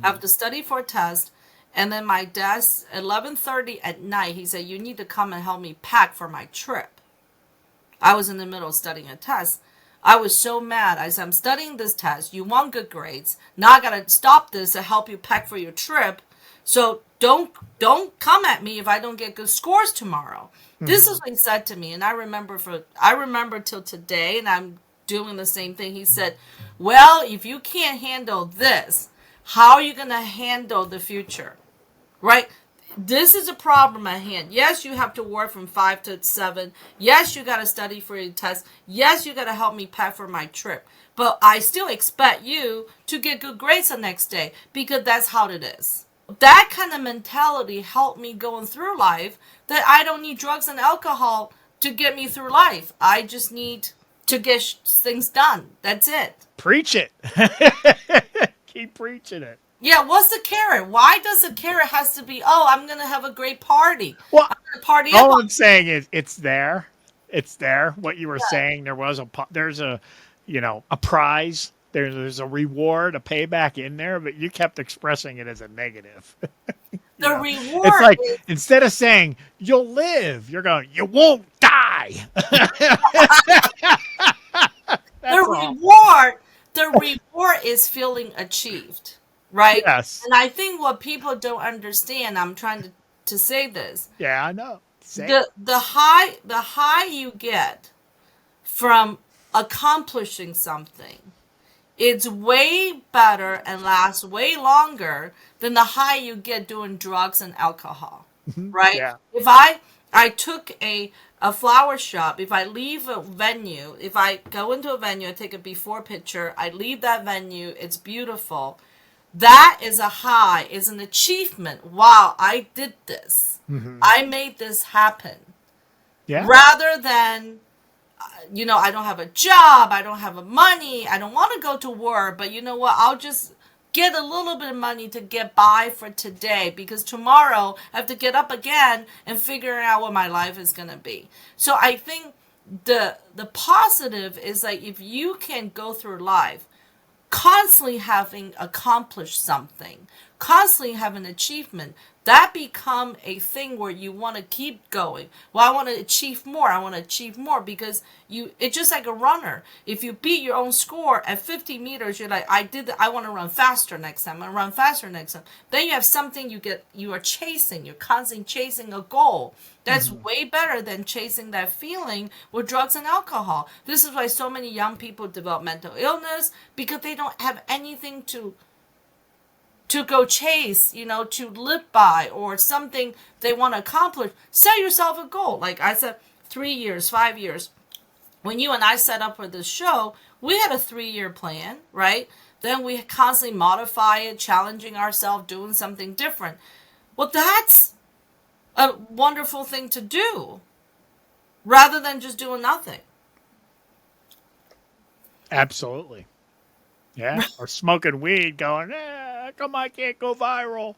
I have to study for a test. And then my dad's 11:30 at night. He said, "You need to come and help me pack for my trip." I was in the middle of studying a test. I was so mad. I said, "I'm studying this test. You want good grades. Now I gotta stop this to help you pack for your trip. So don't come at me if I don't get good scores tomorrow." This is what he said to me, and I remember till today, and I'm doing the same thing. He said, "Well, if you can't handle this, How are you going to handle the future? Right? This is a problem at hand. Yes, you have to work from 5 to 7. Yes, you got to study for your test. Yes, you got to help me pack for my trip. But I still expect you to get good grades the next day because that's how it is. That kind of mentality helped me going through life, that I don't need drugs and alcohol to get me through life. I just need to get things done. That's it. Preach it. Keep preaching it. Yeah, what's the carrot? Why does the carrot has to be, oh, I'm going to have a great party? Well, I'm going to party all up. I'm saying is it's there. It's there. What you were Yeah. saying, there's a, a prize. There's a reward, a payback in there, but you kept expressing it as a negative. The know? reward It's like, is, instead of saying you'll live, you're going, you won't die. the reward is feeling achieved, right? Yes. And I think what people don't understand, I'm trying to say this. Yeah, I know. The high you get from accomplishing something, it's way better and lasts way longer than the high you get doing drugs and alcohol, right? Yeah. If I took a flower shop, if I leave a venue, if I go into a venue, I take a before picture, I leave that venue, it's beautiful. That is a high, is an achievement. Wow, I did this. Mm-hmm. I made this happen. Yeah. Rather than, I don't have a job, I don't have money, I don't want to go to work, but you know what, I'll just get a little bit of money to get by for today, because tomorrow I have to get up again and figure out what my life is going to be. So I think the positive is like, if you can go through life constantly having accomplished something, constantly having achievement, that become a thing where you want to keep going. Well, I want to achieve more because it's just like a runner. If you beat your own score at 50 meters, you're like, I want to run faster next time. I run faster next time. Then you have something you are chasing. You're constantly chasing a goal. That's way better than chasing that feeling with drugs and alcohol. This is why so many young people develop mental illness, because they don't have anything to go chase, to live by, or something they want to accomplish. Set yourself a goal. Like I said, 3 years, 5 years. When you and I set up for this show, we had a 3-year plan, right? Then we constantly modify it, challenging ourselves, doing something different. Well, that's a wonderful thing to do, rather than just doing nothing. Absolutely. Yeah. Or smoking weed going, how come I can't go viral?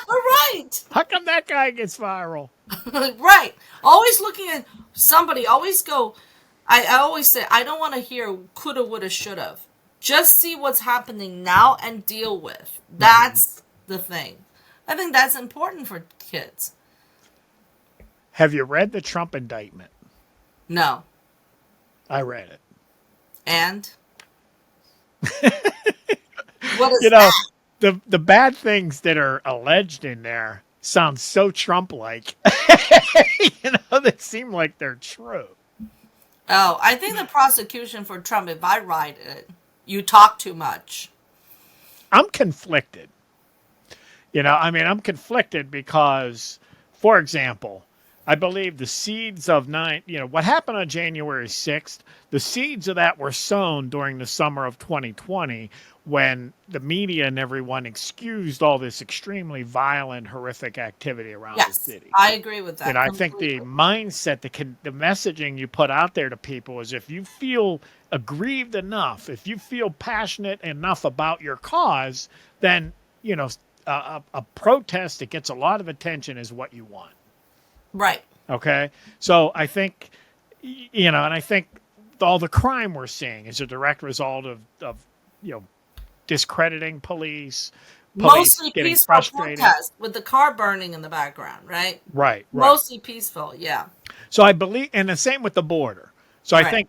Right. How come that guy gets viral? Right. Always looking at somebody, always go, I always say, I don't want to hear coulda, woulda, shoulda. Just see what's happening now and deal with. That's the thing. I think that's important for kids. Have you read the Trump indictment? No. I read it. And? What is that? The bad things that are alleged in there sound so Trump-like. They seem like they're true. Oh, I think the prosecution for Trump, if I write it, you talk too much. I'm conflicted. I'm conflicted because, for example, I believe the seeds of what happened on January 6th, the seeds of that were sown during the summer of 2020 when the media and everyone excused all this extremely violent, horrific activity around the city. I agree with that. I think the mindset, the messaging you put out there to people is, if you feel aggrieved enough, if you feel passionate enough about your cause, then, a protest that gets a lot of attention is what you want. Right. Okay. So I think, and I think all the crime we're seeing is a direct result of discrediting police Mostly getting peaceful frustrated. protest with the car burning in the background, right? Right. Mostly peaceful, yeah. So I believe, and the same with the border. So I think,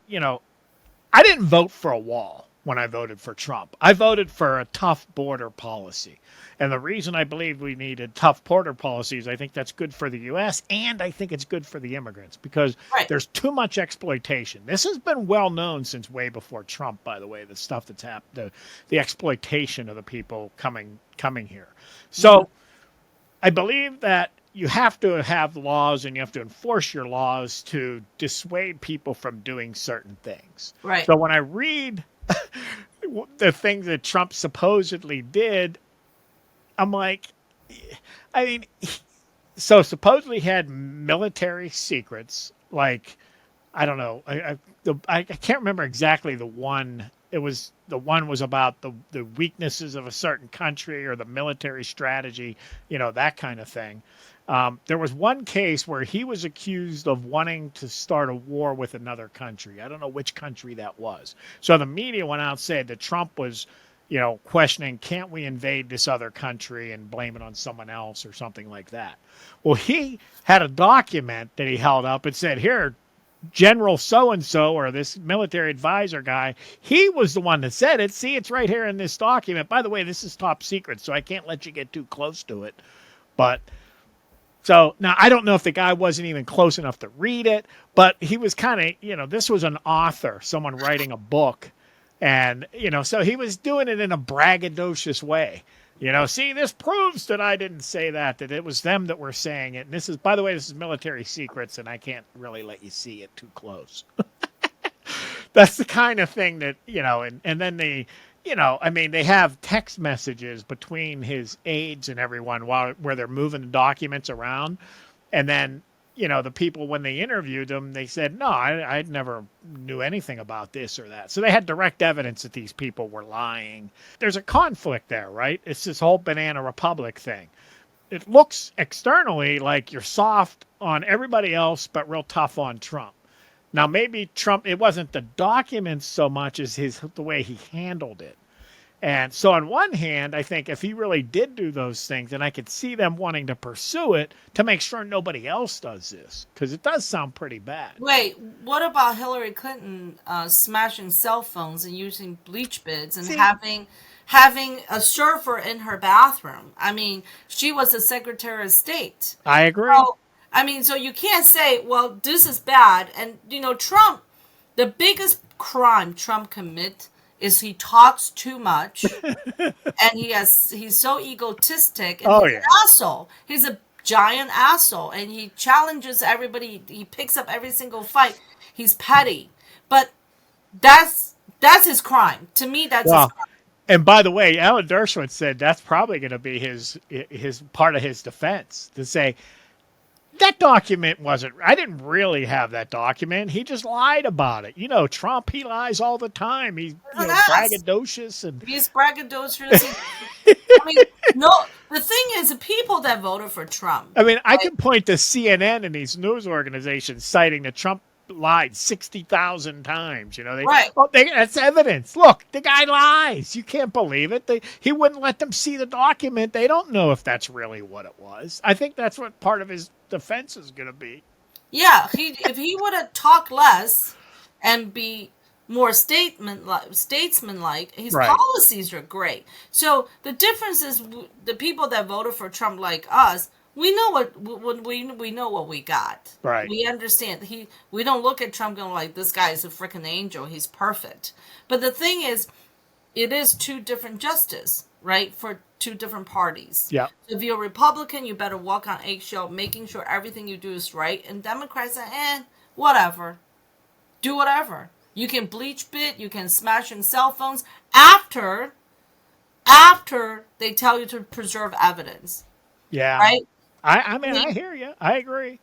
I didn't vote for a wall. when I voted for Trump. I voted for a tough border policy. And the reason I believe we needed tough border policies, I think that's good for the U.S. and I think it's good for the immigrants because Right. there's too much exploitation. This has been well known since way before Trump, by the way, the stuff that's happened, the exploitation of the people coming here. So I believe that you have to have laws and you have to enforce your laws to dissuade people from doing certain things. Right. So when I read the things that Trump supposedly did, I'm like, I mean, so supposedly he had military secrets, like, I don't know, I can't remember exactly the one. It was the one was about the weaknesses of a certain country or the military strategy, that kind of thing. There was one case where he was accused of wanting to start a war with another country. I don't know which country that was. So the media went out and said that Trump was, questioning, can't we invade this other country and blame it on someone else or something like that? Well, he had a document that he held up and said, here, General so-and-so or this military advisor guy, he was the one that said it. See, it's right here in this document. By the way, this is top secret, so I can't let you get too close to it. But so now I don't know if the guy wasn't even close enough to read it, but he was kind of, this was an author, someone writing a book. And, so he was doing it in a braggadocious way. See, this proves that I didn't say that it was them that were saying it. And this is, by the way, this is military secrets, and I can't really let you see it too close. That's the kind of thing that, and then they, they have text messages between his aides and everyone where they're moving the documents around. And then, the people, when they interviewed them, they said, no, I never knew anything about this or that. So they had direct evidence that these people were lying. There's a conflict there, right? It's this whole banana republic thing. It looks externally like you're soft on everybody else, but real tough on Trump. Now, maybe Trump, it wasn't the documents so much as the way he handled it. And so on one hand, I think if he really did do those things, then I could see them wanting to pursue it to make sure nobody else does this, because it does sound pretty bad. Wait, what about Hillary Clinton smashing cell phones and using bleach bits and having a surfer in her bathroom? I mean, she was the Secretary of State. I agree. So you can't say, well, this is bad. And, Trump, the biggest crime Trump commit is he talks too much and he's so egotistic and he's an asshole. He's a giant asshole and he challenges everybody. He picks up every single fight. He's petty. But that's his crime. To me, that's his crime. And by the way, Alan Dershowitz said that's probably going to be his part of his defense, to say, that document I didn't really have that document. He just lied about it. Trump, he lies all the time. He's braggadocious. He's braggadocious. The thing is, the people that voted for Trump. I can point to CNN and these news organizations citing that Trump lied 60,000 times. That's evidence. Look, the guy lies. You can't believe it. He wouldn't let them see the document. They don't know if that's really what it was. I think that's what part of his defense is going to be. Yeah, if he would have talked less and be more statesman-like, his policies are great. So the difference is the people that voted for Trump, like us, we know we know what we got. Right. We understand. We don't look at Trump going like, this guy is a freaking angel. He's perfect. But the thing is, it is two different justice, right? For two different parties. Yeah. So if you're a Republican, you better walk on eggshell, making sure everything you do is right. And Democrats say, whatever. Do whatever. You can bleach bit, you can smash in cell phones after they tell you to preserve evidence. Yeah. Right? I hear you. I agree.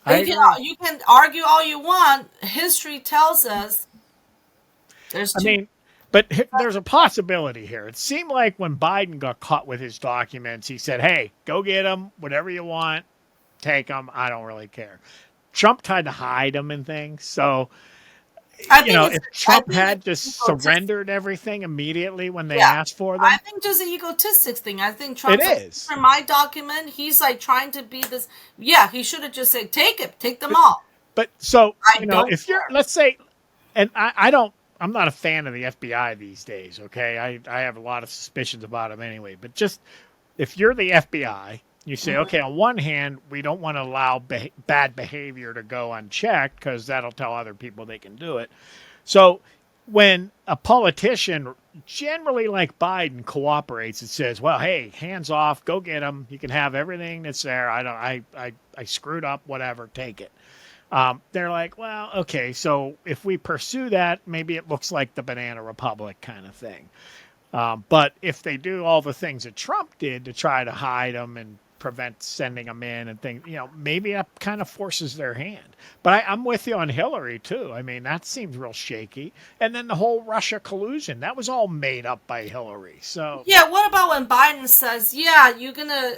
You can argue all you want. History tells us but there's a possibility here. It seemed like when Biden got caught with his documents, he said, hey, go get them, whatever you want, take them. I don't really care. Trump tried to hide them and things. So, if Trump had just surrendered everything immediately when they asked for them. I think there's an egotistic thing. I think Trump is. For my document, he's like trying to be this. Yeah, he should have just said, take them all. But so, if you're, let's say, and I don't I'm not a fan of the FBI these days. Okay, I have a lot of suspicions about them anyway. But just if you're the FBI, you say, Mhm. okay, on one hand, we don't want to allow bad behavior to go unchecked because that'll tell other people they can do it. So when a politician, generally like Biden, cooperates and says, well, hey, hands off, go get them. You can have everything that's there. I screwed up, whatever, take it. They're like, well, okay, so if we pursue that, maybe it looks like the Banana Republic kind of thing. But if they do all the things that Trump did to try to hide them and prevent sending them in and things, maybe that kind of forces their hand. But I'm with you on Hillary too. I mean, that seems real shaky. And then the whole Russia collusion, that was all made up by Hillary. So Yeah, what about when Biden says, "Yeah,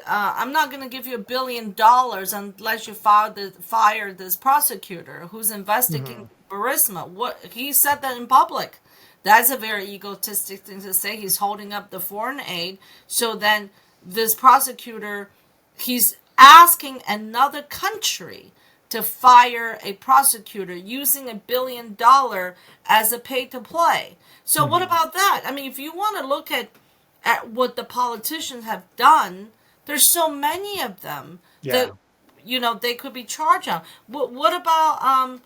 I'm not gonna give you $1 billion unless you fire this prosecutor who's investigating mhm. Burisma." What he said that in public. That's a very egotistic thing to say. He's holding up the foreign aid. So then this prosecutor, he's asking another country to fire a prosecutor using $1 billion as a pay to play. So what Mhm. about that? I mean, if you want to look at what the politicians have done, there's so many of them that Yeah. they could be charged on. What about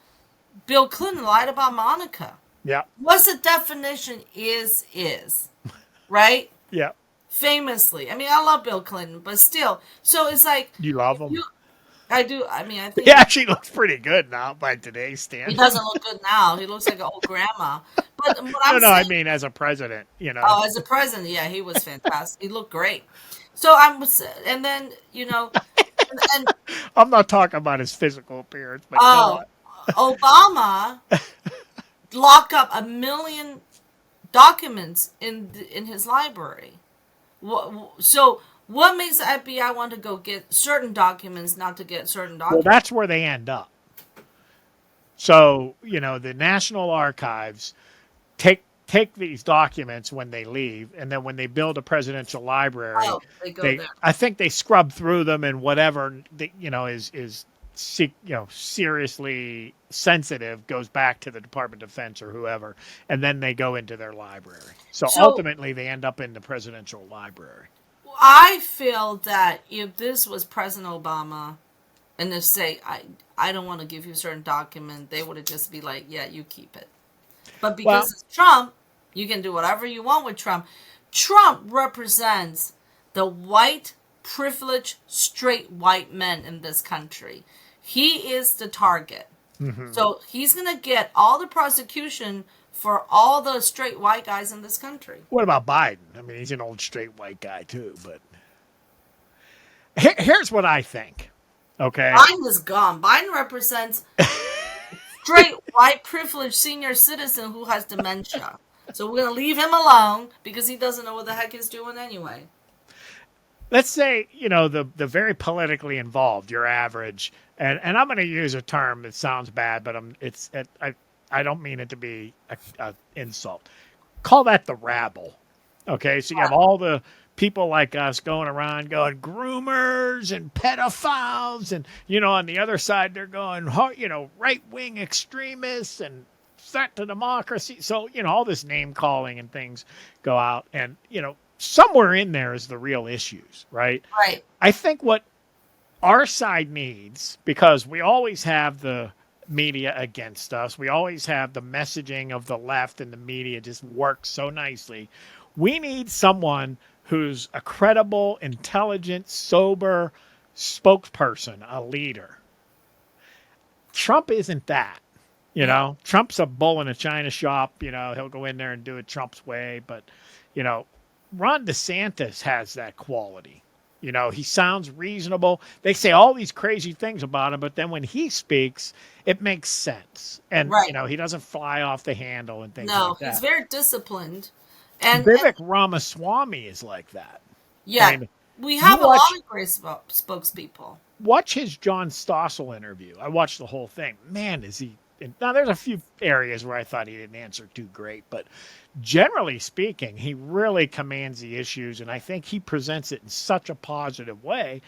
Bill Clinton lied about Monica? Yeah. What's the definition is, right? Yeah. Famously. I mean, I love Bill Clinton, but still. So it's like, You love if him. you, I do. I mean, I He think actually looks pretty good now by today's he standards. doesn't look good now. He looks like an old grandma. But what No, I'm no, I saying, mean as a president. oh, as a president, yeah, he was fantastic. He looked great. So and then, and I'm not talking about his physical appearance, but go oh, on. Obama locked up 1 million documents in his library. So what makes the FBI want to go get certain documents, not to get certain Well, documents? that's where they end up. So, the National Archives take these documents when they leave, and then when they build a presidential library, Oh, they go there. I think they scrub through them, and whatever is seriously sensitive goes back to the Department of Defense or whoever, and then they go into their library. So So ultimately, they end up in the presidential library. I feel that if this was President Obama, and they say I don't want to give you a certain document, they would have just be like, yeah, you keep it. But Well, because it's Trump, you can do whatever you want with Trump. Trump represents the white, privileged, straight white men in this country. He is the target. mhm. So he's going to get all the prosecution for all the straight white guys in this country. What about Biden? I mean, he's an old straight white guy too. But here's what I think. Okay. Biden is gone. Biden represents straight white privileged senior citizen who has dementia. So we're going to leave him alone because he doesn't know what the heck he's doing anyway. Let's say the very politically involved, your average, and I'm going to use a term that sounds bad, but I don't mean it to be a insult. Call that the rabble. Okay, so you have all the people like us going around going groomers and pedophiles, and on the other side they're going right wing extremists and threat to democracy. So all this name calling and things go out, and somewhere in there is the real issues, right? Right. I think what our side needs, because we always have the media against us, we always have the messaging of the left, and the media just works so nicely. We need someone who's a credible, intelligent, sober spokesperson, a leader. Trump isn't that. Trump's a bull in a china shop. He'll go in there and do it Trump's way. But, Ron DeSantis has that quality. He sounds reasonable. They say all these crazy things about him, but then when he speaks, it makes sense. And, Right. he doesn't fly off the handle and things No, like he's that. very disciplined. And Vivek Ramaswamy is like that. I yeah, mean, we you have a lot watch of great spokespeople. watch his John Stossel interview. I watched the whole thing. Man, is he now there's a few areas where I thought he didn't answer too great, but generally speaking, he really commands the issues, and I think he presents it in such a positive way.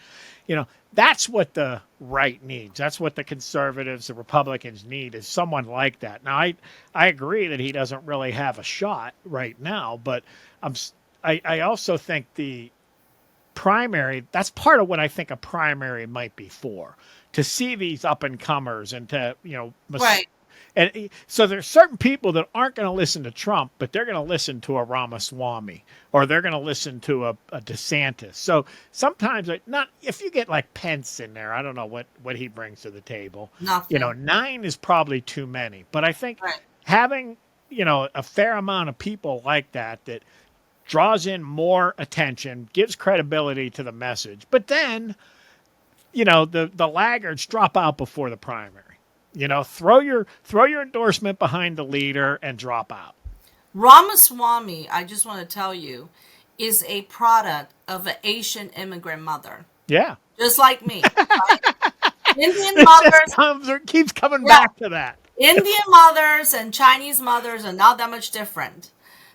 That's what the right needs. That's what the conservatives, the Republicans need, is someone like that. Now, I agree that he doesn't really have a shot right now, but I also think the primary, that's part of what I think a primary might be for, to see these up and comers and to, Right. and so there's certain people that aren't going to listen to Trump, but they're going to listen to a Ramaswamy, or they're going to listen to a DeSantis. So sometimes, not if you get like Pence in there, I don't know what he brings to the table. Nothing. 9 is probably too many. But I think Right. having, a fair amount of people like that draws in more attention, gives credibility to the message. But then, the laggards drop out before the primary. Throw your endorsement behind the leader and drop out. Ramaswamy, I just want to tell you, is a product of an Asian immigrant mother. Yeah. Just like me. Right? Indian mothers keeps coming back to that. Indian mothers and Chinese mothers are not that much different.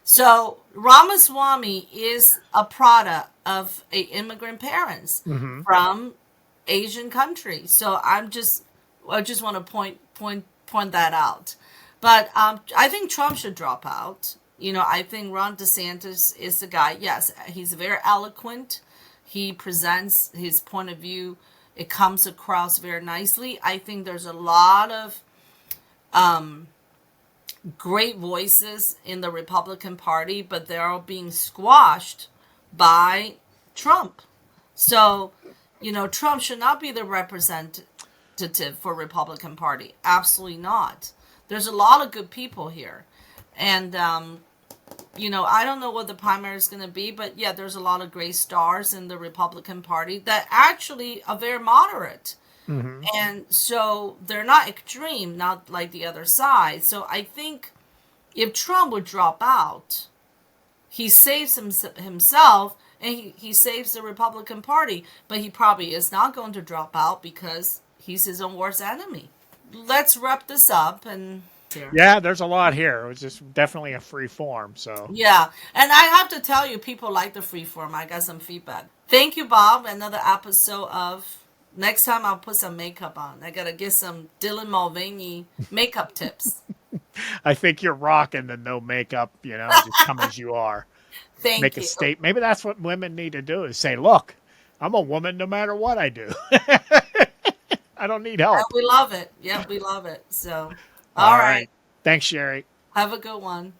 So Ramaswamy is a product of immigrant parents from Asian countries. So I just want to point that out. But I think Trump should drop out. I think Ron DeSantis is the guy. Yes, he's very eloquent. He presents his point of view. It comes across very nicely. I think there's a lot of great voices in the Republican Party, but they're all being squashed by Trump. So, Trump should not be the representative for Republican Party. Absolutely not. There's a lot of good people here. And, I don't know what the primary is going to be, but yeah, there's a lot of great stars in the Republican Party that actually are very moderate. Mm-hmm. And so they're not extreme, not like the other side. So I think if Trump would drop out, he saves himself and he saves the Republican Party. But he probably is not going to drop out because he's his own worst enemy. Let's wrap this up. Yeah, there's a lot here. It was just definitely a free form. So yeah, and I have to tell you, people like the free form. I got some feedback. Thank you, Bob. Another episode of. Next time I'll put some makeup on. I gotta get some Dylan Mulvaney makeup tips. I think you're rocking the no makeup, just come as you are. Thank Make you. a statement. Maybe that's what women need to do, is say, look, I'm a woman no matter what I do. I don't need help. And we love it. Yeah, we love it. So, all right. Thanks, Sherry. Have a good one.